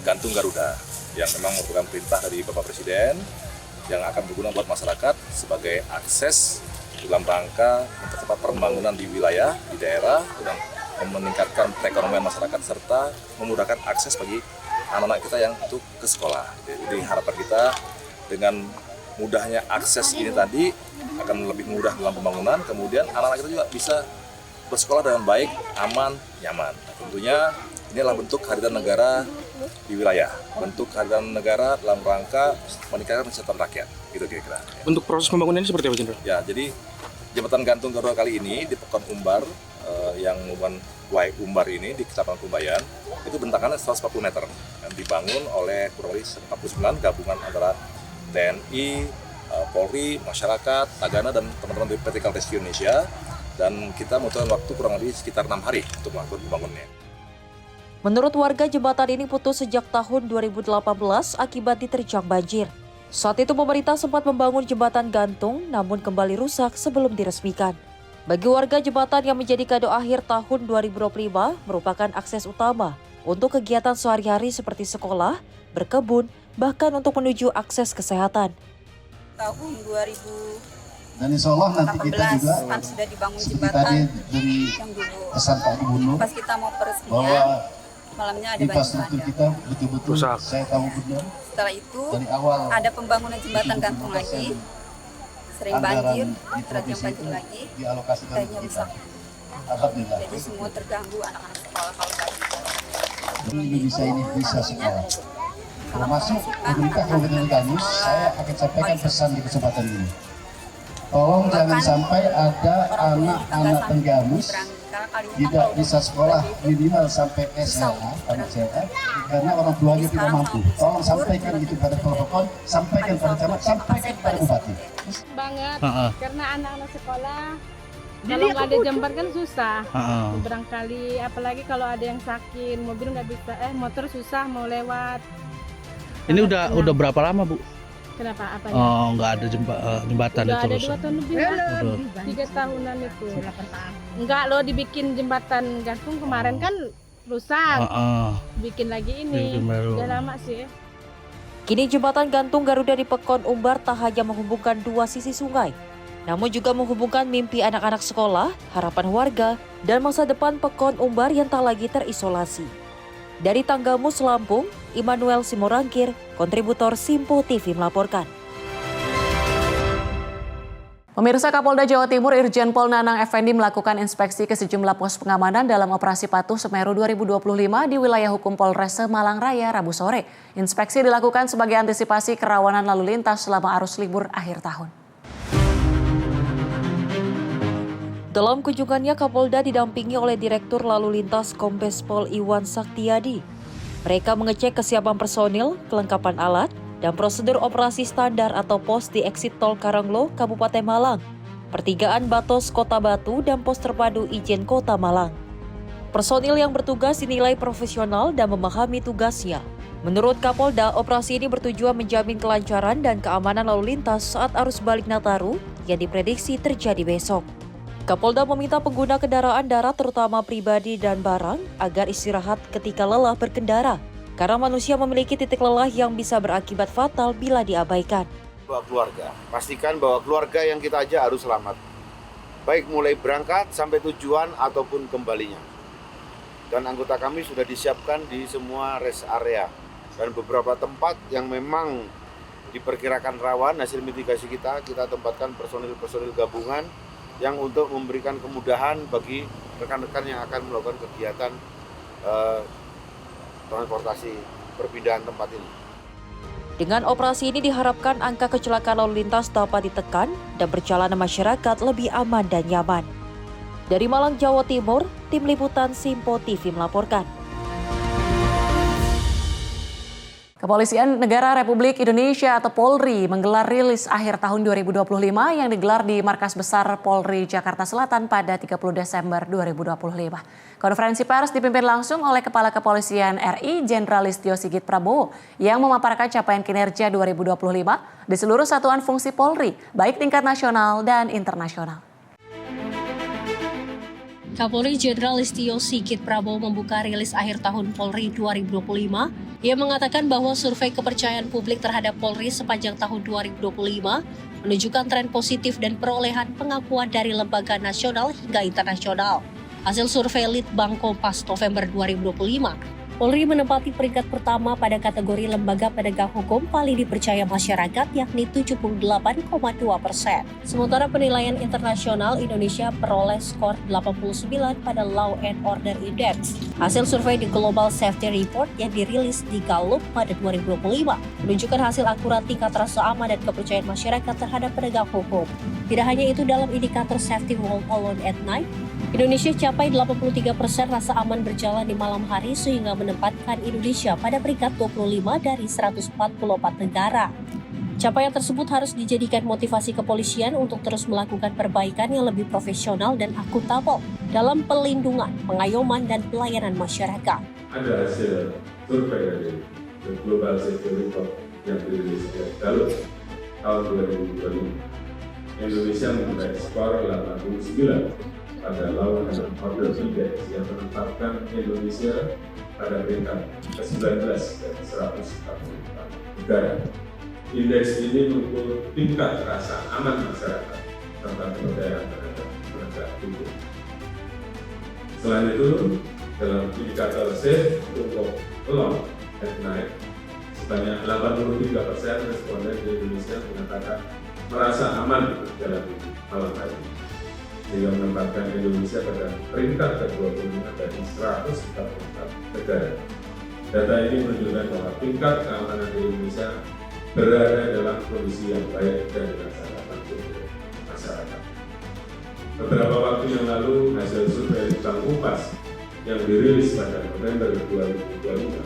gantung Garuda yang memang merupakan perintah dari Bapak Presiden yang akan berguna buat masyarakat sebagai akses dalam rangka mempercepat pembangunan di wilayah, di daerah, dan meningkatkan perekonomian masyarakat serta memudahkan akses bagi anak-anak kita yang untuk ke sekolah. Jadi harapan kita dengan mudahnya akses ini tadi akan lebih mudah dalam pembangunan, kemudian anak-anak kita juga bisa bersekolah dengan baik, aman, nyaman. Nah, tentunya inilah bentuk kehadiran negara di wilayah, bentuk kehadiran negara dalam rangka meningkatkan kesejahteraan rakyat, gitu kira-kira. Untuk proses pembangunan ini seperti apa, Jenderal? Ya, jadi jembatan gantung Garuda kali ini di Pekon Umbar, yang merupakan Kuai Umbar ini di Kecamatan Kubayan, itu bentakannya 140 meter, yang dibangun oleh kurang lebih 49 gabungan antara TNI, Polri, masyarakat, Tagana, dan teman-teman dari PT Kaltesi Indonesia. Dan kita membutuhkan waktu kurang lebih sekitar 6 hari untuk melakukan pembangunannya. Menurut warga, jembatan ini putus sejak tahun 2018 akibat diterjang banjir. Saat itu pemerintah sempat membangun jembatan gantung, namun kembali rusak sebelum diresmikan. Bagi warga, jembatan yang menjadi kado akhir tahun 2025 merupakan akses utama untuk kegiatan sehari-hari seperti sekolah, berkebun, bahkan untuk menuju akses kesehatan. Tahun 2000 dan insya Allah nanti kita juga kan sudah dibangun seperti jembatan tadi dari yang dulu pesan Pak Gubernur pas kita mau peresmian bahwa malamnya ada infrastruktur banjir. kita betul-betul saya tahu benar. Setelah itu dari awal ada pembangunan jembatan gantung lagi, sering banjir, terjadi banjir lagi, dialokasikan akhirnya kita. rusak. Alhamdulillah. Jadi semua terganggu anak-anak sekolah kalau Jadi Indonesia ini bisa sekolah. Termasuk pemerintah Kabupaten Tanggamus, saya akan sampaikan pesan di kesempatan ini. Tolong jangan sampai ada anak-anak Tanggamus tidak bisa sekolah minimal sampai SMA, karena orang tuanya tidak mampu. Tolong sampaikan itu pada protokol, sampaikan pada camat, sampaikan pada bupati. Banget, karena anak-anak sekolah kalau nggak ada jembatan kan susah. Barangkali apalagi kalau ada yang sakit, mobil nggak bisa, motor susah mau lewat. Ini udah berapa lama, Bu? Kenapa? Apanya? Oh, nggak ada jembatan udah itu ada rusak. 2 tahun lebih lah, 3 tahunan itu. Enggak loh, dibikin jembatan gantung kemarin kan rusak. Bikin lagi ini, udah lama sih. Kini jembatan gantung Garuda di Pekon Umbar tak hanya menghubungkan dua sisi sungai, namun juga menghubungkan mimpi anak-anak sekolah, harapan warga, dan masa depan Pekon Umbar yang tak lagi terisolasi. Dari Tanggamus, Lampung, Immanuel Simorangkir, kontributor Simpo TV melaporkan. Pemirsa, Kapolda Jawa Timur Irjen Pol Nanang Effendi melakukan inspeksi ke sejumlah pos pengamanan dalam operasi Patuh Semeru 2025 di wilayah hukum Polres Malang Raya Rabu sore. Inspeksi dilakukan sebagai antisipasi kerawanan lalu lintas selama arus libur akhir tahun. Dalam kunjungannya, Kapolda didampingi oleh Direktur Lalu Lintas Kombes Pol Iwan Saktiadi. Mereka mengecek kesiapan personil, kelengkapan alat, dan prosedur operasi standar atau pos di exit tol Karanglo, Kabupaten Malang, pertigaan Batos Kota Batu, dan pos terpadu Ijen Kota Malang. Personil yang bertugas dinilai profesional dan memahami tugasnya. Menurut Kapolda, operasi ini bertujuan menjamin kelancaran dan keamanan lalu lintas saat arus balik Nataru yang diprediksi terjadi besok. Kapolda meminta pengguna kendaraan darat terutama pribadi dan barang agar istirahat ketika lelah berkendara, karena manusia memiliki titik lelah yang bisa berakibat fatal bila diabaikan. Keluarga, pastikan bahwa keluarga yang kita ajak harus selamat, baik mulai berangkat sampai tujuan ataupun kembalinya. Dan anggota kami sudah disiapkan di semua rest area dan beberapa tempat yang memang diperkirakan rawan. Hasil mitigasi kita tempatkan personil-personil gabungan yang untuk memberikan kemudahan bagi rekan-rekan yang akan melakukan kegiatan transportasi perpindahan tempat ini. Dengan operasi ini diharapkan angka kecelakaan lalu lintas dapat ditekan dan perjalanan masyarakat lebih aman dan nyaman. Dari Malang, Jawa Timur, Tim Liputan Simpo TV melaporkan. Kepolisian Negara Republik Indonesia atau Polri menggelar rilis akhir tahun 2025 yang digelar di Markas Besar Polri Jakarta Selatan pada 30 Desember 2025. Konferensi pers dipimpin langsung oleh Kepala Kepolisian RI Jenderal Listio Sigit Prabowo yang memaparkan capaian kinerja 2025 di seluruh satuan fungsi Polri, baik tingkat nasional dan internasional. Kapolri Jenderal Listio Sigit Prabowo membuka rilis akhir tahun Polri 2025. Ia mengatakan bahwa survei kepercayaan publik terhadap Polri sepanjang tahun 2025 menunjukkan tren positif dan perolehan pengakuan dari lembaga nasional hingga internasional. Hasil survei Litbang Kompas November 2025, Polri menempati peringkat pertama pada kategori lembaga penegak hukum paling dipercaya masyarakat yakni 78,2%. Sementara penilaian internasional Indonesia peroleh skor 89 pada Law and Order Index. Hasil survei di Global Safety Report yang dirilis di Gallup pada 2025 menunjukkan hasil akurat tingkat rasa aman dan kepercayaan masyarakat terhadap penegak hukum. Tidak hanya itu, dalam indikator Safety Walk Alone at Night, Indonesia capai 83% rasa aman berjalan di malam hari sehingga menempatkan Indonesia pada peringkat 25 dari 144 negara. Capaian tersebut harus dijadikan motivasi kepolisian untuk terus melakukan perbaikan yang lebih profesional dan akuntabel dalam pelindungan, pengayoman, dan pelayanan masyarakat. Ada hasil survei dari Global Safety Report yang dirilis Gallup tahun 2025. Indonesia mencapai skor 89 pada Law and Order Index yang menetapkan Indonesia pada peringkat ke-19 dari 144 negara. Indeks ini mengukur tingkat rasa aman masyarakat serta kepercayaan terhadap penegak hukum. Selain itu, dalam indikator Safe Walk Alone at Night, sebanyak 83% responden di Indonesia menyatakan merasa aman berjalan di malam hari, sehingga menempatkan Indonesia pada peringkat ke-25 dari 144 negara. Data ini menunjukkan bahwa tingkat keamanan di Indonesia berada dalam kondisi yang baik dan dirasakan langsung oleh masyarakat. Beberapa waktu yang lalu, hasil survei Litbang Kompas yang dirilis pada November 2025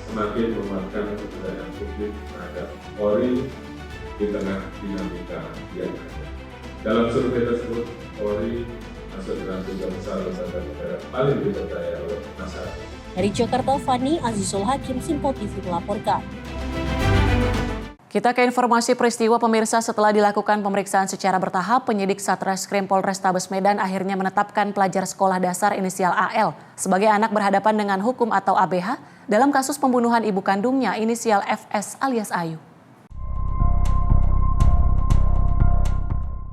semakin menguatkan kepercayaan publik terhadap Polri di tengah dinamika yang ada. Dalam survei tersebut, Polri masuk dalam 3 besar lembaga negara paling dipercaya oleh masyarakat. Dari Jakarta, Fani Azizul Hakim, Simpo TV melaporkan. Kita ke informasi peristiwa pemirsa. Setelah dilakukan pemeriksaan secara bertahap, penyidik Satreskrim Polrestabes Medan akhirnya menetapkan pelajar sekolah dasar inisial AL sebagai anak berhadapan dengan hukum atau ABH dalam kasus pembunuhan ibu kandungnya inisial FS alias Ayu.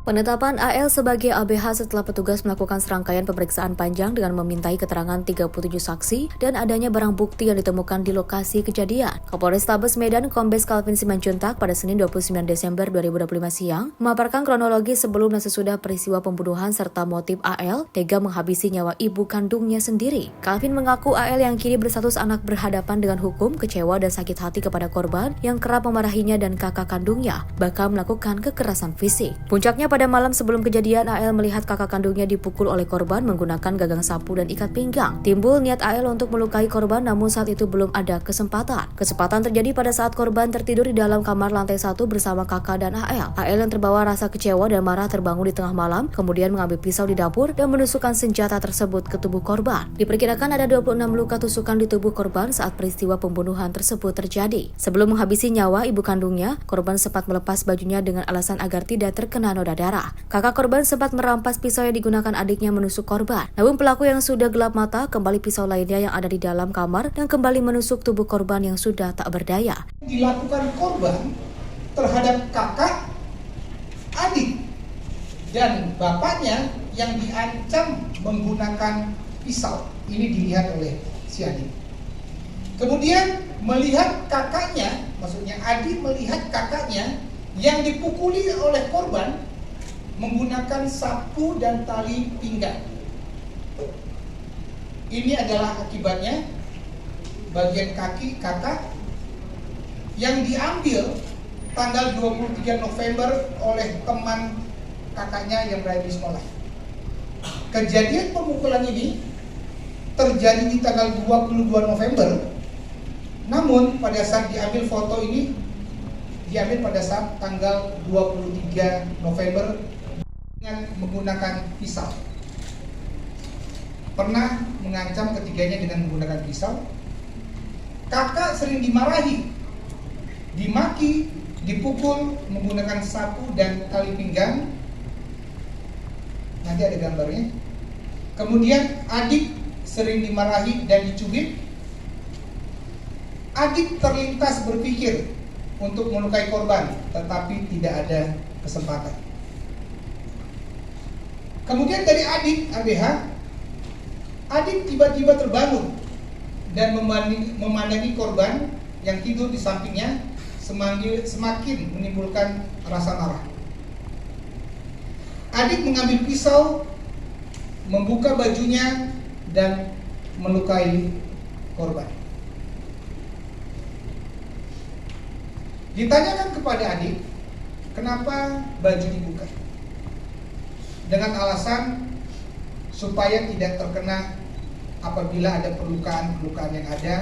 Penetapan AL sebagai ABH setelah petugas melakukan serangkaian pemeriksaan panjang dengan memintai keterangan 37 saksi dan adanya barang bukti yang ditemukan di lokasi kejadian. Kapolrestabes Medan Kombes Calvin Simanjuntak pada Senin 29 Desember 2025 siang memaparkan kronologi sebelum dan sesudah peristiwa pembunuhan serta motif AL tega menghabisi nyawa ibu kandungnya sendiri. Calvin mengaku AL yang kini berstatus anak berhadapan dengan hukum kecewa dan sakit hati kepada korban yang kerap memarahinya dan kakak kandungnya, bahkan melakukan kekerasan fisik. Puncaknya pada malam sebelum kejadian, AL melihat kakak kandungnya dipukul oleh korban menggunakan gagang sapu dan ikat pinggang. Timbul niat AL untuk melukai korban, namun saat itu belum ada kesempatan. Kesempatan terjadi pada saat korban tertidur di dalam kamar lantai 1 bersama kakak dan AL. AL yang terbawa rasa kecewa dan marah terbangun di tengah malam, kemudian mengambil pisau di dapur dan menusukkan senjata tersebut ke tubuh korban. Diperkirakan ada 26 luka tusukan di tubuh korban saat peristiwa pembunuhan tersebut terjadi. Sebelum menghabisi nyawa ibu kandungnya, korban sempat melepas bajunya dengan alasan agar tidak terkena noda darah. Kakak korban sempat merampas pisau yang digunakan adiknya menusuk korban. Namun pelaku yang sudah gelap mata kembali pisau lainnya yang ada di dalam kamar dan kembali menusuk tubuh korban yang sudah tak berdaya. Dilakukan korban terhadap kakak, adik, dan bapaknya yang diancam menggunakan pisau. Ini dilihat oleh si adik. Kemudian melihat kakaknya, maksudnya adik melihat kakaknya yang dipukuli oleh korban menggunakan sapu dan tali pinggang. Ini adalah akibatnya bagian kaki kakak yang diambil tanggal 23 November oleh teman kakaknya yang berada di sekolah. Kejadian pemukulan ini terjadi di tanggal 22 November, namun pada saat diambil foto ini diambil pada saat tanggal 23 November dengan menggunakan pisau. Pernah mengancam ketiganya dengan menggunakan pisau. Kakak sering dimarahi, dimaki, dipukul menggunakan sapu dan tali pinggang. Nanti ada gambarnya. Kemudian adik sering dimarahi dan dicubit. Adik terlintas berpikir untuk melukai korban, tetapi tidak ada kesempatan. Kemudian dari adik ABH, adik tiba-tiba terbangun dan memandangi korban yang tidur di sampingnya semakin menimbulkan rasa marah. Adik mengambil pisau, membuka bajunya dan melukai korban. Ditanyakan kepada adik, kenapa baju dibuka? Dengan alasan supaya tidak terkena apabila ada perlukaan-perlukaan yang ada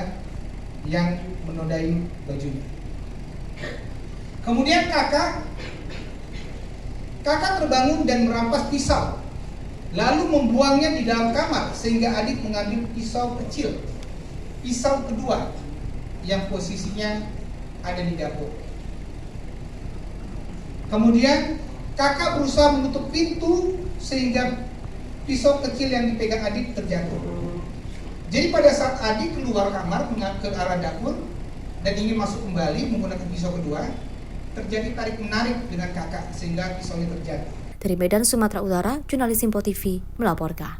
yang menodai bajunya. Kemudian kakak terbangun dan merampas pisau, lalu membuangnya di dalam kamar sehingga adik mengambil pisau kecil, pisau kedua yang posisinya ada di dapur. Kemudian kakak berusaha menutup pintu sehingga pisau kecil yang dipegang adik terjatuh. Jadi pada saat adik keluar kamar ke arah dapur dan ingin masuk kembali menggunakan pisau kedua, terjadi tarik menarik dengan kakak sehingga pisaunya terjatuh. Dari Medan, Sumatera Utara, jurnalis Simpo TV melaporkan.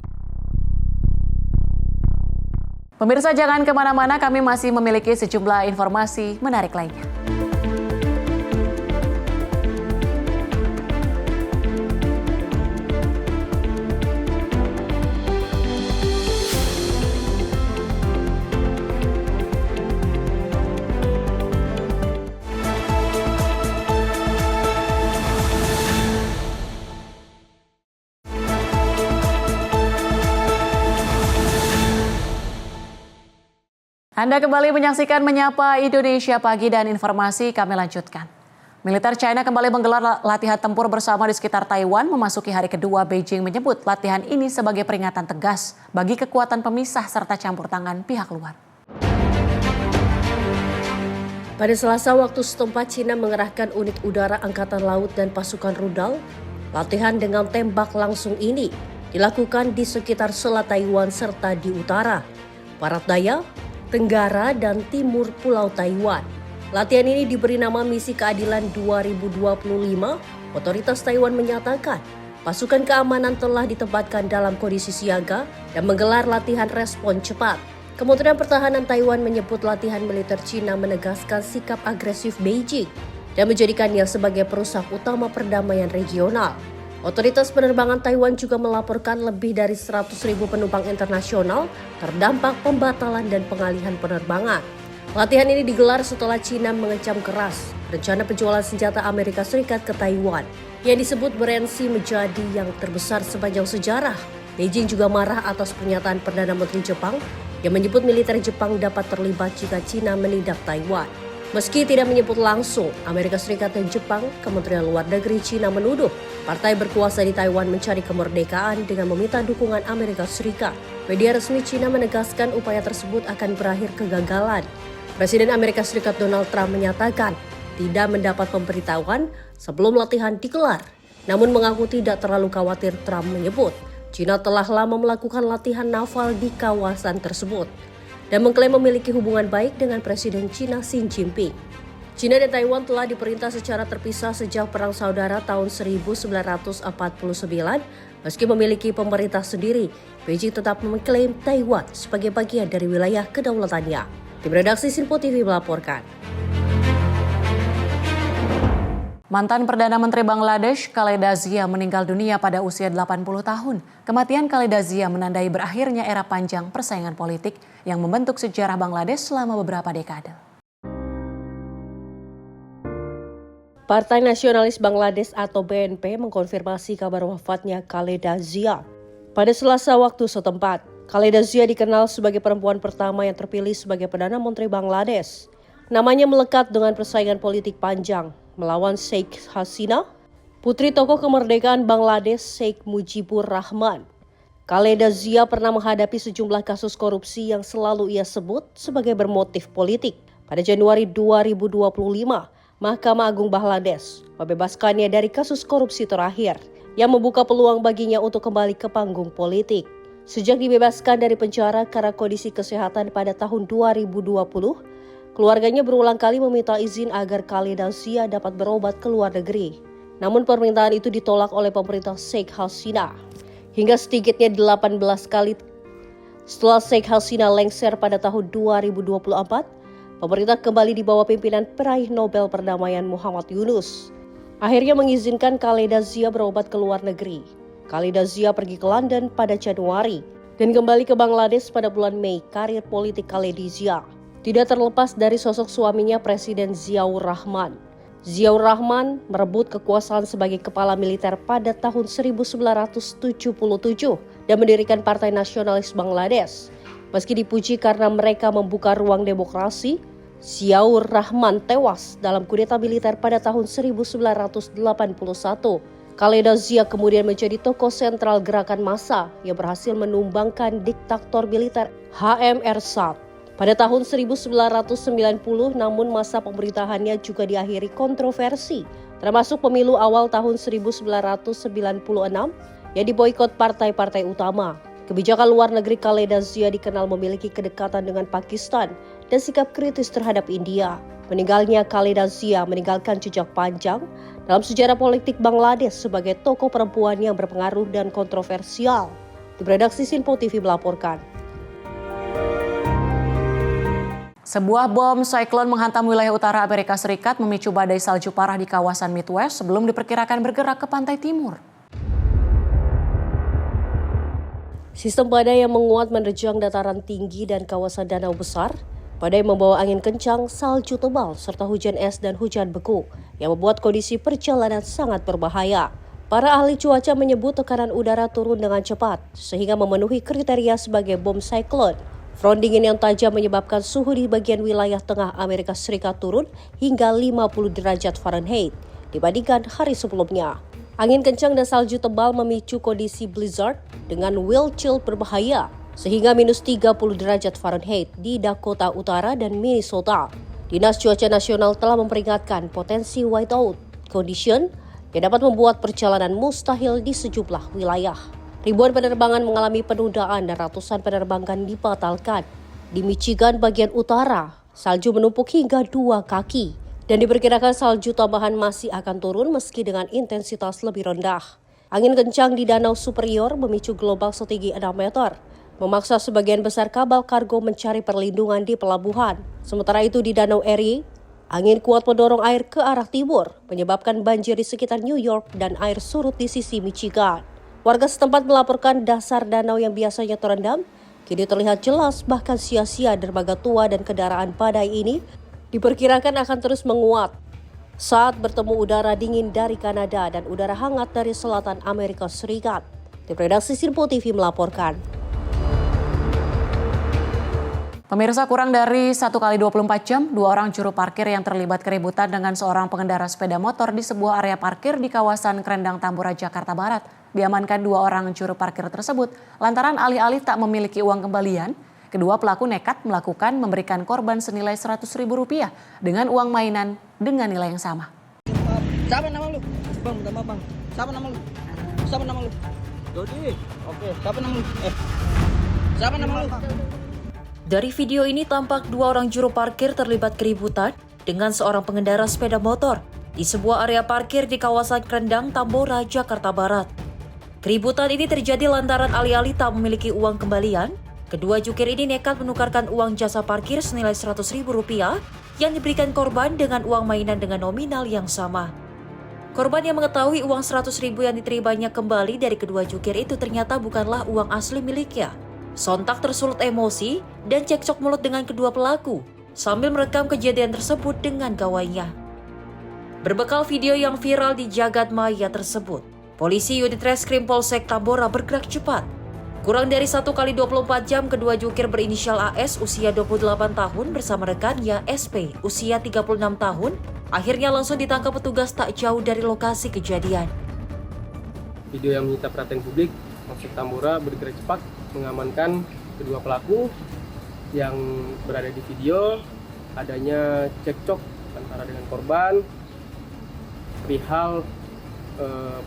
Pemirsa jangan kemana-mana, kami masih memiliki sejumlah informasi menarik lainnya. Anda kembali menyaksikan Menyapa Indonesia Pagi dan informasi kami lanjutkan. Militer China kembali menggelar latihan tempur bersama di sekitar Taiwan memasuki hari kedua. Beijing menyebut latihan ini sebagai peringatan tegas bagi kekuatan pemisah serta campur tangan pihak luar. Pada Selasa waktu setempat, China mengerahkan unit udara Angkatan Laut dan pasukan rudal. Latihan dengan tembak langsung ini dilakukan di sekitar selat Taiwan serta di utara, barat daya, tenggara, dan timur Pulau Taiwan. Latihan ini diberi nama Misi Keadilan 2025. Otoritas Taiwan menyatakan pasukan keamanan telah ditempatkan dalam kondisi siaga dan menggelar latihan respon cepat. Kementerian Pertahanan Taiwan menyebut latihan militer Cina menegaskan sikap agresif Beijing dan menjadikannya sebagai perusak utama perdamaian regional. Otoritas penerbangan Taiwan juga melaporkan lebih dari 100.000 penumpang internasional terdampak pembatalan dan pengalihan penerbangan. Latihan ini digelar setelah China mengecam keras rencana penjualan senjata Amerika Serikat ke Taiwan yang disebut berensi menjadi yang terbesar sepanjang sejarah. Beijing juga marah atas pernyataan Perdana Menteri Jepang yang menyebut militer Jepang dapat terlibat jika China menindak Taiwan. Meski tidak menyebut langsung Amerika Serikat dan Jepang, Kementerian Luar Negeri China menuduh partai berkuasa di Taiwan mencari kemerdekaan dengan meminta dukungan Amerika Serikat. Media resmi China menegaskan upaya tersebut akan berakhir kegagalan. Presiden Amerika Serikat Donald Trump menyatakan tidak mendapat pemberitahuan sebelum latihan digelar. Namun mengaku tidak terlalu khawatir. Trump menyebut China telah lama melakukan latihan naval di kawasan tersebut dan mengklaim memiliki hubungan baik dengan Presiden China Xi Jinping. China dan Taiwan telah diperintah secara terpisah sejak Perang Saudara tahun 1949. Meski memiliki pemerintah sendiri, Beijing tetap mengklaim Taiwan sebagai bagian dari wilayah kedaulatannya. Tim redaksi Simpo TV melaporkan. Mantan Perdana Menteri Bangladesh, Khaleda Zia, meninggal dunia pada usia 80 tahun. Kematian Khaleda Zia menandai berakhirnya era panjang persaingan politik yang membentuk sejarah Bangladesh selama beberapa dekade. Partai Nasionalis Bangladesh atau BNP mengkonfirmasi kabar wafatnya Khaleda Zia. Pada Selasa waktu setempat, Khaleda Zia dikenal sebagai perempuan pertama yang terpilih sebagai Perdana Menteri Bangladesh. Namanya melekat dengan persaingan politik panjang melawan Sheikh Hasina, putri tokoh kemerdekaan Bangladesh Sheikh Mujibur Rahman. Khaleda Zia pernah menghadapi sejumlah kasus korupsi yang selalu ia sebut sebagai bermotif politik. Pada Januari 2025, Mahkamah Agung Bangladesh membebaskannya dari kasus korupsi terakhir yang membuka peluang baginya untuk kembali ke panggung politik. Sejak dibebaskan dari penjara karena kondisi kesehatan pada tahun 2020, keluarganya berulang kali meminta izin agar Khaleda Zia dapat berobat ke luar negeri. Namun permintaan itu ditolak oleh pemerintah Sheikh Hasina. Hingga sedikitnya 18 kali setelah Sheikh Hasina lengser pada tahun 2024, pemerintah kembali di bawah pimpinan peraih Nobel Perdamaian Muhammad Yunus akhirnya mengizinkan Khaleda Zia berobat ke luar negeri. Khaleda Zia pergi ke London pada Januari dan kembali ke Bangladesh pada bulan Mei. Karir politik Khaleda Zia tidak terlepas dari sosok suaminya Presiden Ziaur Rahman. Ziaur Rahman merebut kekuasaan sebagai kepala militer pada tahun 1977 dan mendirikan Partai Nasionalis Bangladesh. Meski dipuji karena mereka membuka ruang demokrasi, Ziaur Rahman tewas dalam kudeta militer pada tahun 1981. Khaleda Zia kemudian menjadi tokoh sentral gerakan massa yang berhasil menumbangkan diktator militer H.M. Ershad. Pada tahun 1990, namun masa pemerintahannya juga diakhiri kontroversi, termasuk pemilu awal tahun 1996 yang diboikot partai-partai utama. Kebijakan luar negeri Khaleda Zia dikenal memiliki kedekatan dengan Pakistan dan sikap kritis terhadap India. Meninggalnya Khaleda Zia meninggalkan jejak panjang dalam sejarah politik Bangladesh sebagai tokoh perempuan yang berpengaruh dan kontroversial. Tim redaksi Sinpo TV melaporkan. Sebuah bom siklon menghantam wilayah utara Amerika Serikat memicu badai salju parah di kawasan Midwest sebelum diperkirakan bergerak ke pantai timur. Sistem badai yang menguat menerjang dataran tinggi dan kawasan danau besar. Badai membawa angin kencang, salju tebal, serta hujan es dan hujan beku yang membuat kondisi perjalanan sangat berbahaya. Para ahli cuaca menyebut tekanan udara turun dengan cepat sehingga memenuhi kriteria sebagai bom siklon. Front dingin yang tajam menyebabkan suhu di bagian wilayah tengah Amerika Serikat turun hingga 50 derajat Fahrenheit dibandingkan hari sebelumnya. Angin kencang dan salju tebal memicu kondisi blizzard dengan wind chill berbahaya sehingga minus 30 derajat Fahrenheit di Dakota Utara dan Minnesota. Dinas Cuaca Nasional telah memperingatkan potensi whiteout condition yang dapat membuat perjalanan mustahil di sejumlah wilayah. Ribuan penerbangan mengalami penundaan dan ratusan penerbangan dibatalkan. Di Michigan bagian utara, salju menumpuk hingga 2 kaki. Dan diperkirakan salju tambahan masih akan turun meski dengan intensitas lebih rendah. Angin kencang di Danau Superior memicu gelombang setinggi 6 meter, memaksa sebagian besar kapal kargo mencari perlindungan di pelabuhan. Sementara itu di Danau Erie, angin kuat mendorong air ke arah timur, menyebabkan banjir di sekitar New York dan air surut di sisi Michigan. Warga setempat melaporkan dasar danau yang biasanya terendam, kini terlihat jelas bahkan sia-sia dermaga tua dan kendaraan badai ini diperkirakan akan terus menguat saat bertemu udara dingin dari Kanada dan udara hangat dari selatan Amerika Serikat. Tim redaksi Sinpo TV melaporkan. Pemirsa, kurang dari 1 kali 24 jam, 2 orang juru parkir yang terlibat keributan dengan seorang pengendara sepeda motor di sebuah area parkir di kawasan Krendang Tambora, Jakarta Barat. Diamankan 2 orang juru parkir tersebut lantaran alih-alih tak memiliki uang kembalian. Kedua pelaku nekat memberikan korban senilai Rp100.000 dengan uang mainan dengan nilai yang sama. Siapa nama lu? Bang, minta maaf bang. Siapa nama lu? Siapa nama lu? Dodi. Oke, siapa nama lu? Siapa nama lu? Dari video ini tampak 2 orang juru parkir terlibat keributan dengan seorang pengendara sepeda motor di sebuah area parkir di kawasan Krendang Tambora, Jakarta Barat. Keributan ini terjadi lantaran alih-alih tak memiliki uang kembalian. Kedua jukir ini nekat menukarkan uang jasa parkir senilai Rp100.000 yang diberikan korban dengan uang mainan dengan nominal yang sama. Korban yang mengetahui uang Rp100.000 yang diterimanya kembali dari kedua jukir itu ternyata bukanlah uang asli miliknya. Sontak tersulut emosi dan cekcok mulut dengan kedua pelaku sambil merekam kejadian tersebut dengan gawainya. Berbekal video yang viral di jagat maya tersebut, polisi unit reskrim Polsek Tambora bergerak cepat Kurang dari 1 kali 24 jam, kedua jukir berinisial AS usia 28 tahun bersama rekannya SP usia 36 tahun akhirnya langsung ditangkap petugas tak jauh dari lokasi kejadian. Video yang menyita perhatian publik, Polsek Tambora bergerak cepat mengamankan kedua pelaku yang berada di video. Adanya cekcok antara dengan korban perihal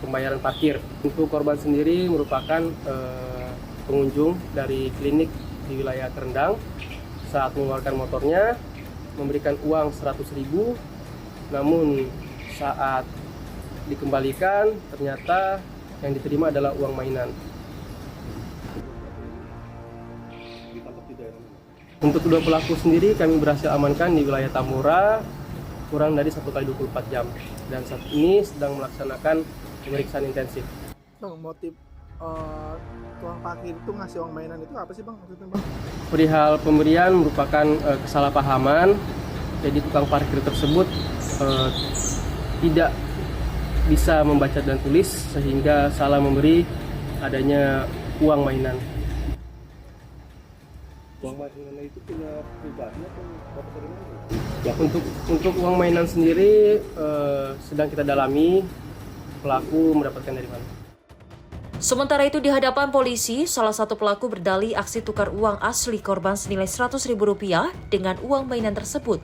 pembayaran parkir. Untuk korban sendiri merupakan pengunjung dari klinik di wilayah Kerendang. Saat mengeluarkan motornya memberikan uang 100.000, namun saat dikembalikan ternyata yang diterima adalah uang mainan. Untuk kedua pelaku sendiri kami berhasil amankan di wilayah Tambora kurang dari 1 kali 24 jam dan saat ini sedang melaksanakan pemeriksaan intensif. Motif tukang parkir itu ngasih uang mainan itu apa sih Bang maksudnya Bang? Perihal pemberian merupakan kesalahpahaman, jadi tukang parkir tersebut tidak bisa membaca dan tulis sehingga salah memberi adanya uang mainan. Uang mainan itu punya pribadi atau dapat dari mana? Ya, untuk uang mainan sendiri sedang kita dalami pelaku mendapatkan dari mana. Sementara itu di hadapan polisi, salah satu pelaku berdalih aksi tukar uang asli korban senilai Rp100.000 dengan uang mainan tersebut.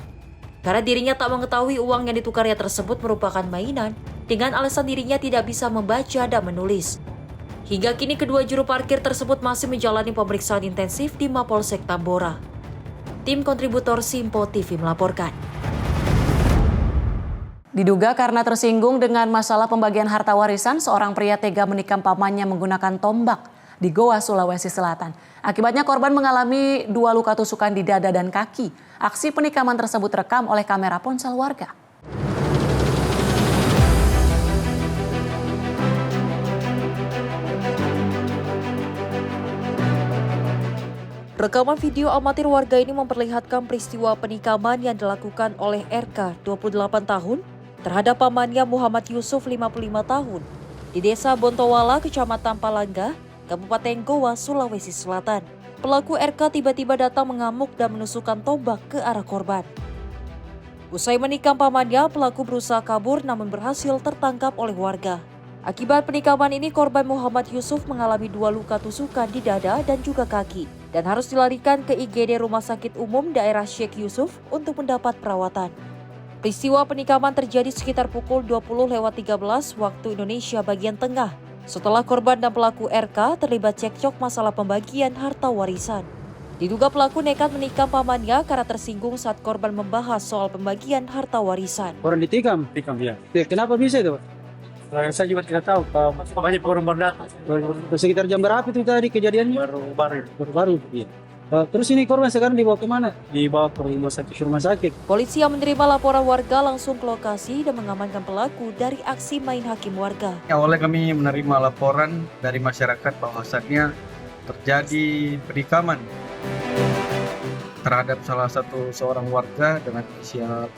Karena dirinya tak mengetahui uang yang ditukarnya tersebut merupakan mainan, dengan alasan dirinya tidak bisa membaca dan menulis. Hingga kini kedua juru parkir tersebut masih menjalani pemeriksaan intensif di Mapolsek Tambora. Tim kontributor Simpo TV melaporkan. Diduga karena tersinggung dengan masalah pembagian harta warisan, seorang pria tega menikam pamannya menggunakan tombak di Goa, Sulawesi Selatan. Akibatnya korban mengalami 2 luka tusukan di dada dan kaki. Aksi penikaman tersebut terekam oleh kamera ponsel warga. Rekaman video amatir warga ini memperlihatkan peristiwa penikaman yang dilakukan oleh RK, 28 tahun, terhadap pamannya Muhammad Yusuf, 55 tahun, di Desa Bontowala, Kecamatan Palangga, Kabupaten Goa, Sulawesi Selatan. Pelaku RK tiba-tiba datang mengamuk dan menusukkan tombak ke arah korban. Usai menikam pamannya, pelaku berusaha kabur namun berhasil tertangkap oleh warga. Akibat penikaman ini, korban Muhammad Yusuf mengalami 2 luka tusukan di dada dan juga kaki dan harus dilarikan ke IGD Rumah Sakit Umum Daerah Sheikh Yusuf untuk mendapat perawatan. Peristiwa penikaman terjadi sekitar pukul 20.13 waktu Indonesia bagian tengah, setelah korban dan pelaku RK terlibat cekcok masalah pembagian harta warisan. Diduga pelaku nekat menikam pamannya karena tersinggung saat korban membahas soal pembagian harta warisan. Orang ditikam? Tikam, ya. Kenapa bisa itu, Pak? Saya juga tidak tahu. Banyak korban datang. Sekitar jam berapa itu tadi kejadiannya? Baru. Iya. Terus ini korban sekarang dibawa kemana? Dibawa ke rumah sakit. Polisi yang menerima laporan warga langsung ke lokasi dan mengamankan pelaku dari aksi main hakim warga. Awalnya kami menerima laporan dari masyarakat bahwasannya terjadi penikaman terhadap salah satu seorang warga dengan inisial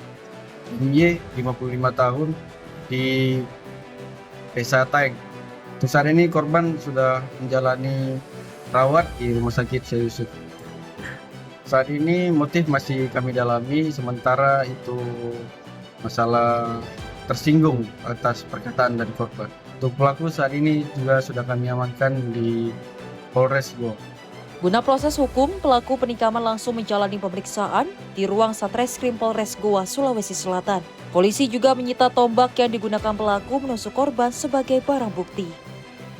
Y, 55 tahun di Desa Taeng. Saat ini korban sudah menjalani rawat di Rumah Sakit Sheikh Yusuf. Saat ini motif masih kami dalami, sementara itu masalah tersinggung atas perkataan dari korban. Untuk pelaku saat ini juga sudah kami amankan di Polres Goa. Guna proses hukum, pelaku penikaman langsung menjalani pemeriksaan di ruang Satreskrim Polres Goa, Sulawesi Selatan. Polisi juga menyita tombak yang digunakan pelaku menusuk korban sebagai barang bukti.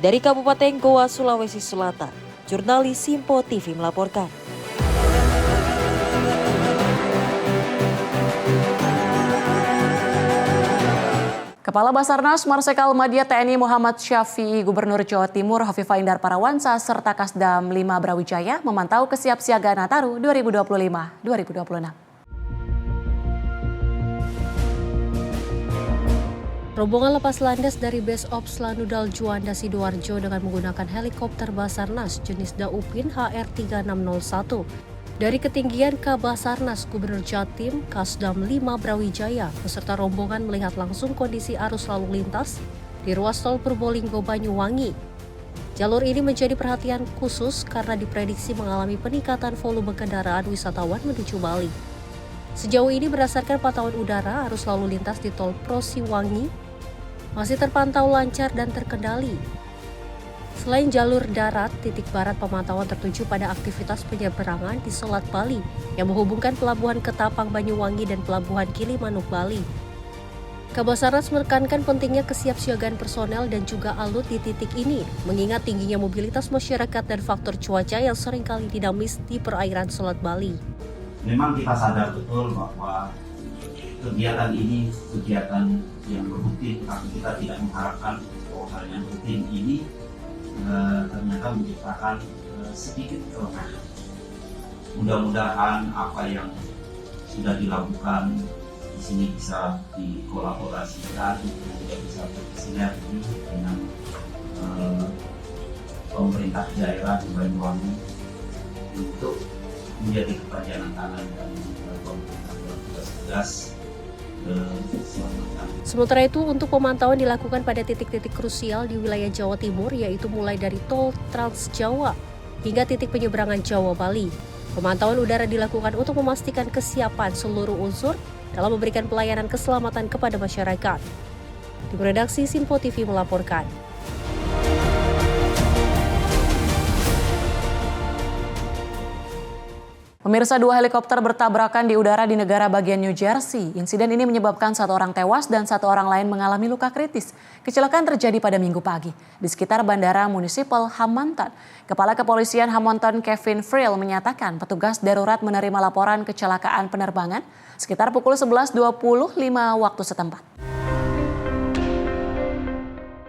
Dari Kabupaten Goa, Sulawesi Selatan, jurnalis Simpo TV melaporkan. Kepala Basarnas Marsikal Madya TNI Muhammad Syafi'i, Gubernur Jawa Timur Hovifah Indar Parawansa, serta Kasdam 5 Brawijaya memantau kesiapsiagaan Nataru 2025-2026. Rombongan lepas landas dari Base Ops Lanudal Juanda Sidoarjo dengan menggunakan helikopter Basarnas jenis Dauphin HR-3601. Dari ketinggian Kabasarnas, Gubernur Jatim, Kasdam 5 Brawijaya, beserta rombongan melihat langsung kondisi arus lalu lintas di ruas tol Purbolinggo Banyuwangi. Jalur ini menjadi perhatian khusus karena diprediksi mengalami peningkatan volume kendaraan wisatawan menuju Bali. Sejauh ini berdasarkan pantauan udara, arus lalu lintas di Tol Prosiwangi masih terpantau lancar dan terkendali. Selain jalur darat, titik barat pemantauan tertuju pada aktivitas penyeberangan di Selat Bali yang menghubungkan Pelabuhan Ketapang Banyuwangi dan Pelabuhan Gilimanuk Bali. Kabasarnas menekankan pentingnya kesiapsiagaan personel dan juga alut di titik ini, mengingat tingginya mobilitas masyarakat dan faktor cuaca yang seringkali dinamis di perairan Selat Bali. Memang kita sadar betul bahwa kegiatan ini kegiatan yang rutin, tapi kita tidak mengharapkan bahwa hal yang rutin ini ternyata menciptakan sedikit kelemahan. Mudah-mudahan apa yang sudah dilakukan di sini bisa dikolaborasikan, juga bisa bersinergi dengan pemerintah daerah di Banyuwangi untuk menjadi kepanjangan tangan dan pemerintah tugas-tugas. Sementara itu, untuk pemantauan dilakukan pada titik-titik krusial di wilayah Jawa Timur, yaitu mulai dari Tol Trans Jawa hingga titik penyeberangan Jawa Bali. Pemantauan udara dilakukan untuk memastikan kesiapan seluruh unsur dalam memberikan pelayanan keselamatan kepada masyarakat. Tim redaksi Simpo TV melaporkan. Pemirsa, 2 helikopter bertabrakan di udara di negara bagian New Jersey. Insiden ini menyebabkan 1 orang tewas dan 1 orang lain mengalami luka kritis. Kecelakaan terjadi pada Minggu pagi di sekitar Bandara Municipal Hammonton. Kepala Kepolisian Hammonton Kevin Friel menyatakan petugas darurat menerima laporan kecelakaan penerbangan sekitar pukul 11.25 waktu setempat.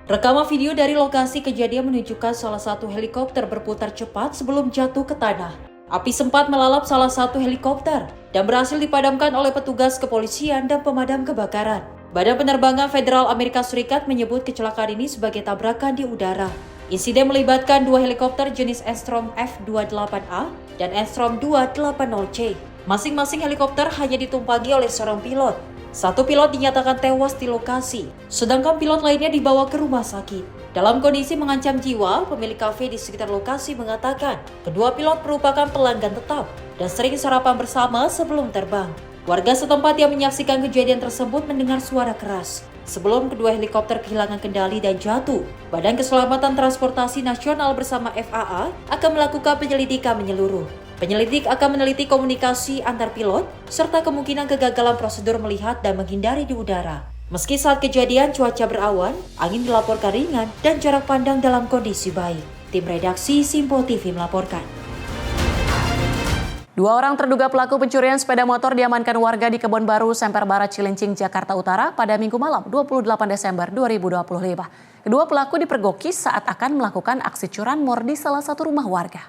Rekaman video dari lokasi kejadian menunjukkan salah satu helikopter berputar cepat sebelum jatuh ke tanah. Api sempat melalap salah satu helikopter dan berhasil dipadamkan oleh petugas kepolisian dan pemadam kebakaran. Badan Penerbangan Federal Amerika Serikat menyebut kecelakaan ini sebagai tabrakan di udara. Insiden melibatkan 2 helikopter jenis Aerostrom F-28A dan Aerostrom 280C. Masing-masing helikopter hanya ditumpangi oleh seorang pilot. 1 pilot dinyatakan tewas di lokasi, sedangkan pilot lainnya dibawa ke rumah sakit. Dalam kondisi mengancam jiwa, pemilik kafe di sekitar lokasi mengatakan kedua pilot merupakan pelanggan tetap dan sering sarapan bersama sebelum terbang. Warga setempat yang menyaksikan kejadian tersebut mendengar suara keras. Sebelum kedua helikopter kehilangan kendali dan jatuh, Badan Keselamatan Transportasi Nasional bersama FAA akan melakukan penyelidikan menyeluruh. Penyelidik akan meneliti komunikasi antar pilot serta kemungkinan kegagalan prosedur melihat dan menghindari di udara. Meski saat kejadian cuaca berawan, angin dilaporkan ringan dan jarak pandang dalam kondisi baik. Tim redaksi Simpo TV melaporkan. 2 orang terduga pelaku pencurian sepeda motor diamankan warga di Kebon Baru, Semper Barat, Cilincing, Jakarta Utara pada Minggu malam 28 Desember 2025. Kedua pelaku dipergoki saat akan melakukan aksi curanmor di salah satu rumah warga.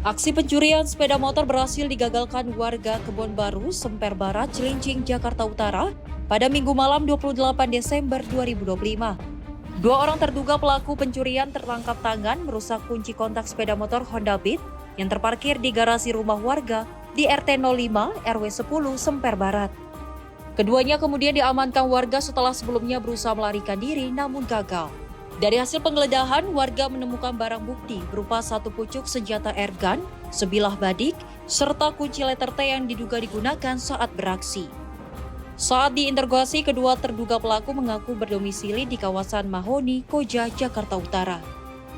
Aksi pencurian sepeda motor berhasil digagalkan warga Kebon Baru, Semper Barat, Cilincing, Jakarta Utara pada Minggu malam 28 Desember 2025. 2 orang terduga pelaku pencurian tertangkap tangan merusak kunci kontak sepeda motor Honda Beat yang terparkir di garasi rumah warga di RT 05 RW 10 Semper Barat. Keduanya kemudian diamankan warga setelah sebelumnya berusaha melarikan diri namun gagal. Dari hasil penggeledahan, warga menemukan barang bukti berupa 1 pucuk senjata airgun, sebilah badik, serta kunci letter T yang diduga digunakan saat beraksi. Saat diinterogasi, kedua terduga pelaku mengaku berdomisili di kawasan Mahoni, Koja, Jakarta Utara.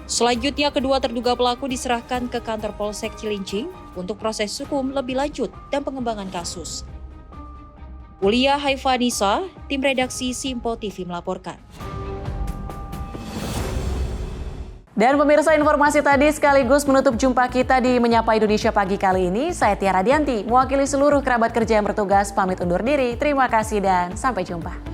Selanjutnya, kedua terduga pelaku diserahkan ke kantor Polsek Cilincing untuk proses hukum lebih lanjut dan pengembangan kasus. Ulia Haifanisa, tim redaksi Simpo TV melaporkan. Dan pemirsa, informasi tadi sekaligus menutup jumpa kita di Menyapa Indonesia pagi kali ini. Saya Tiara Dianti, mewakili seluruh kerabat kerja yang bertugas, pamit undur diri. Terima kasih dan sampai jumpa.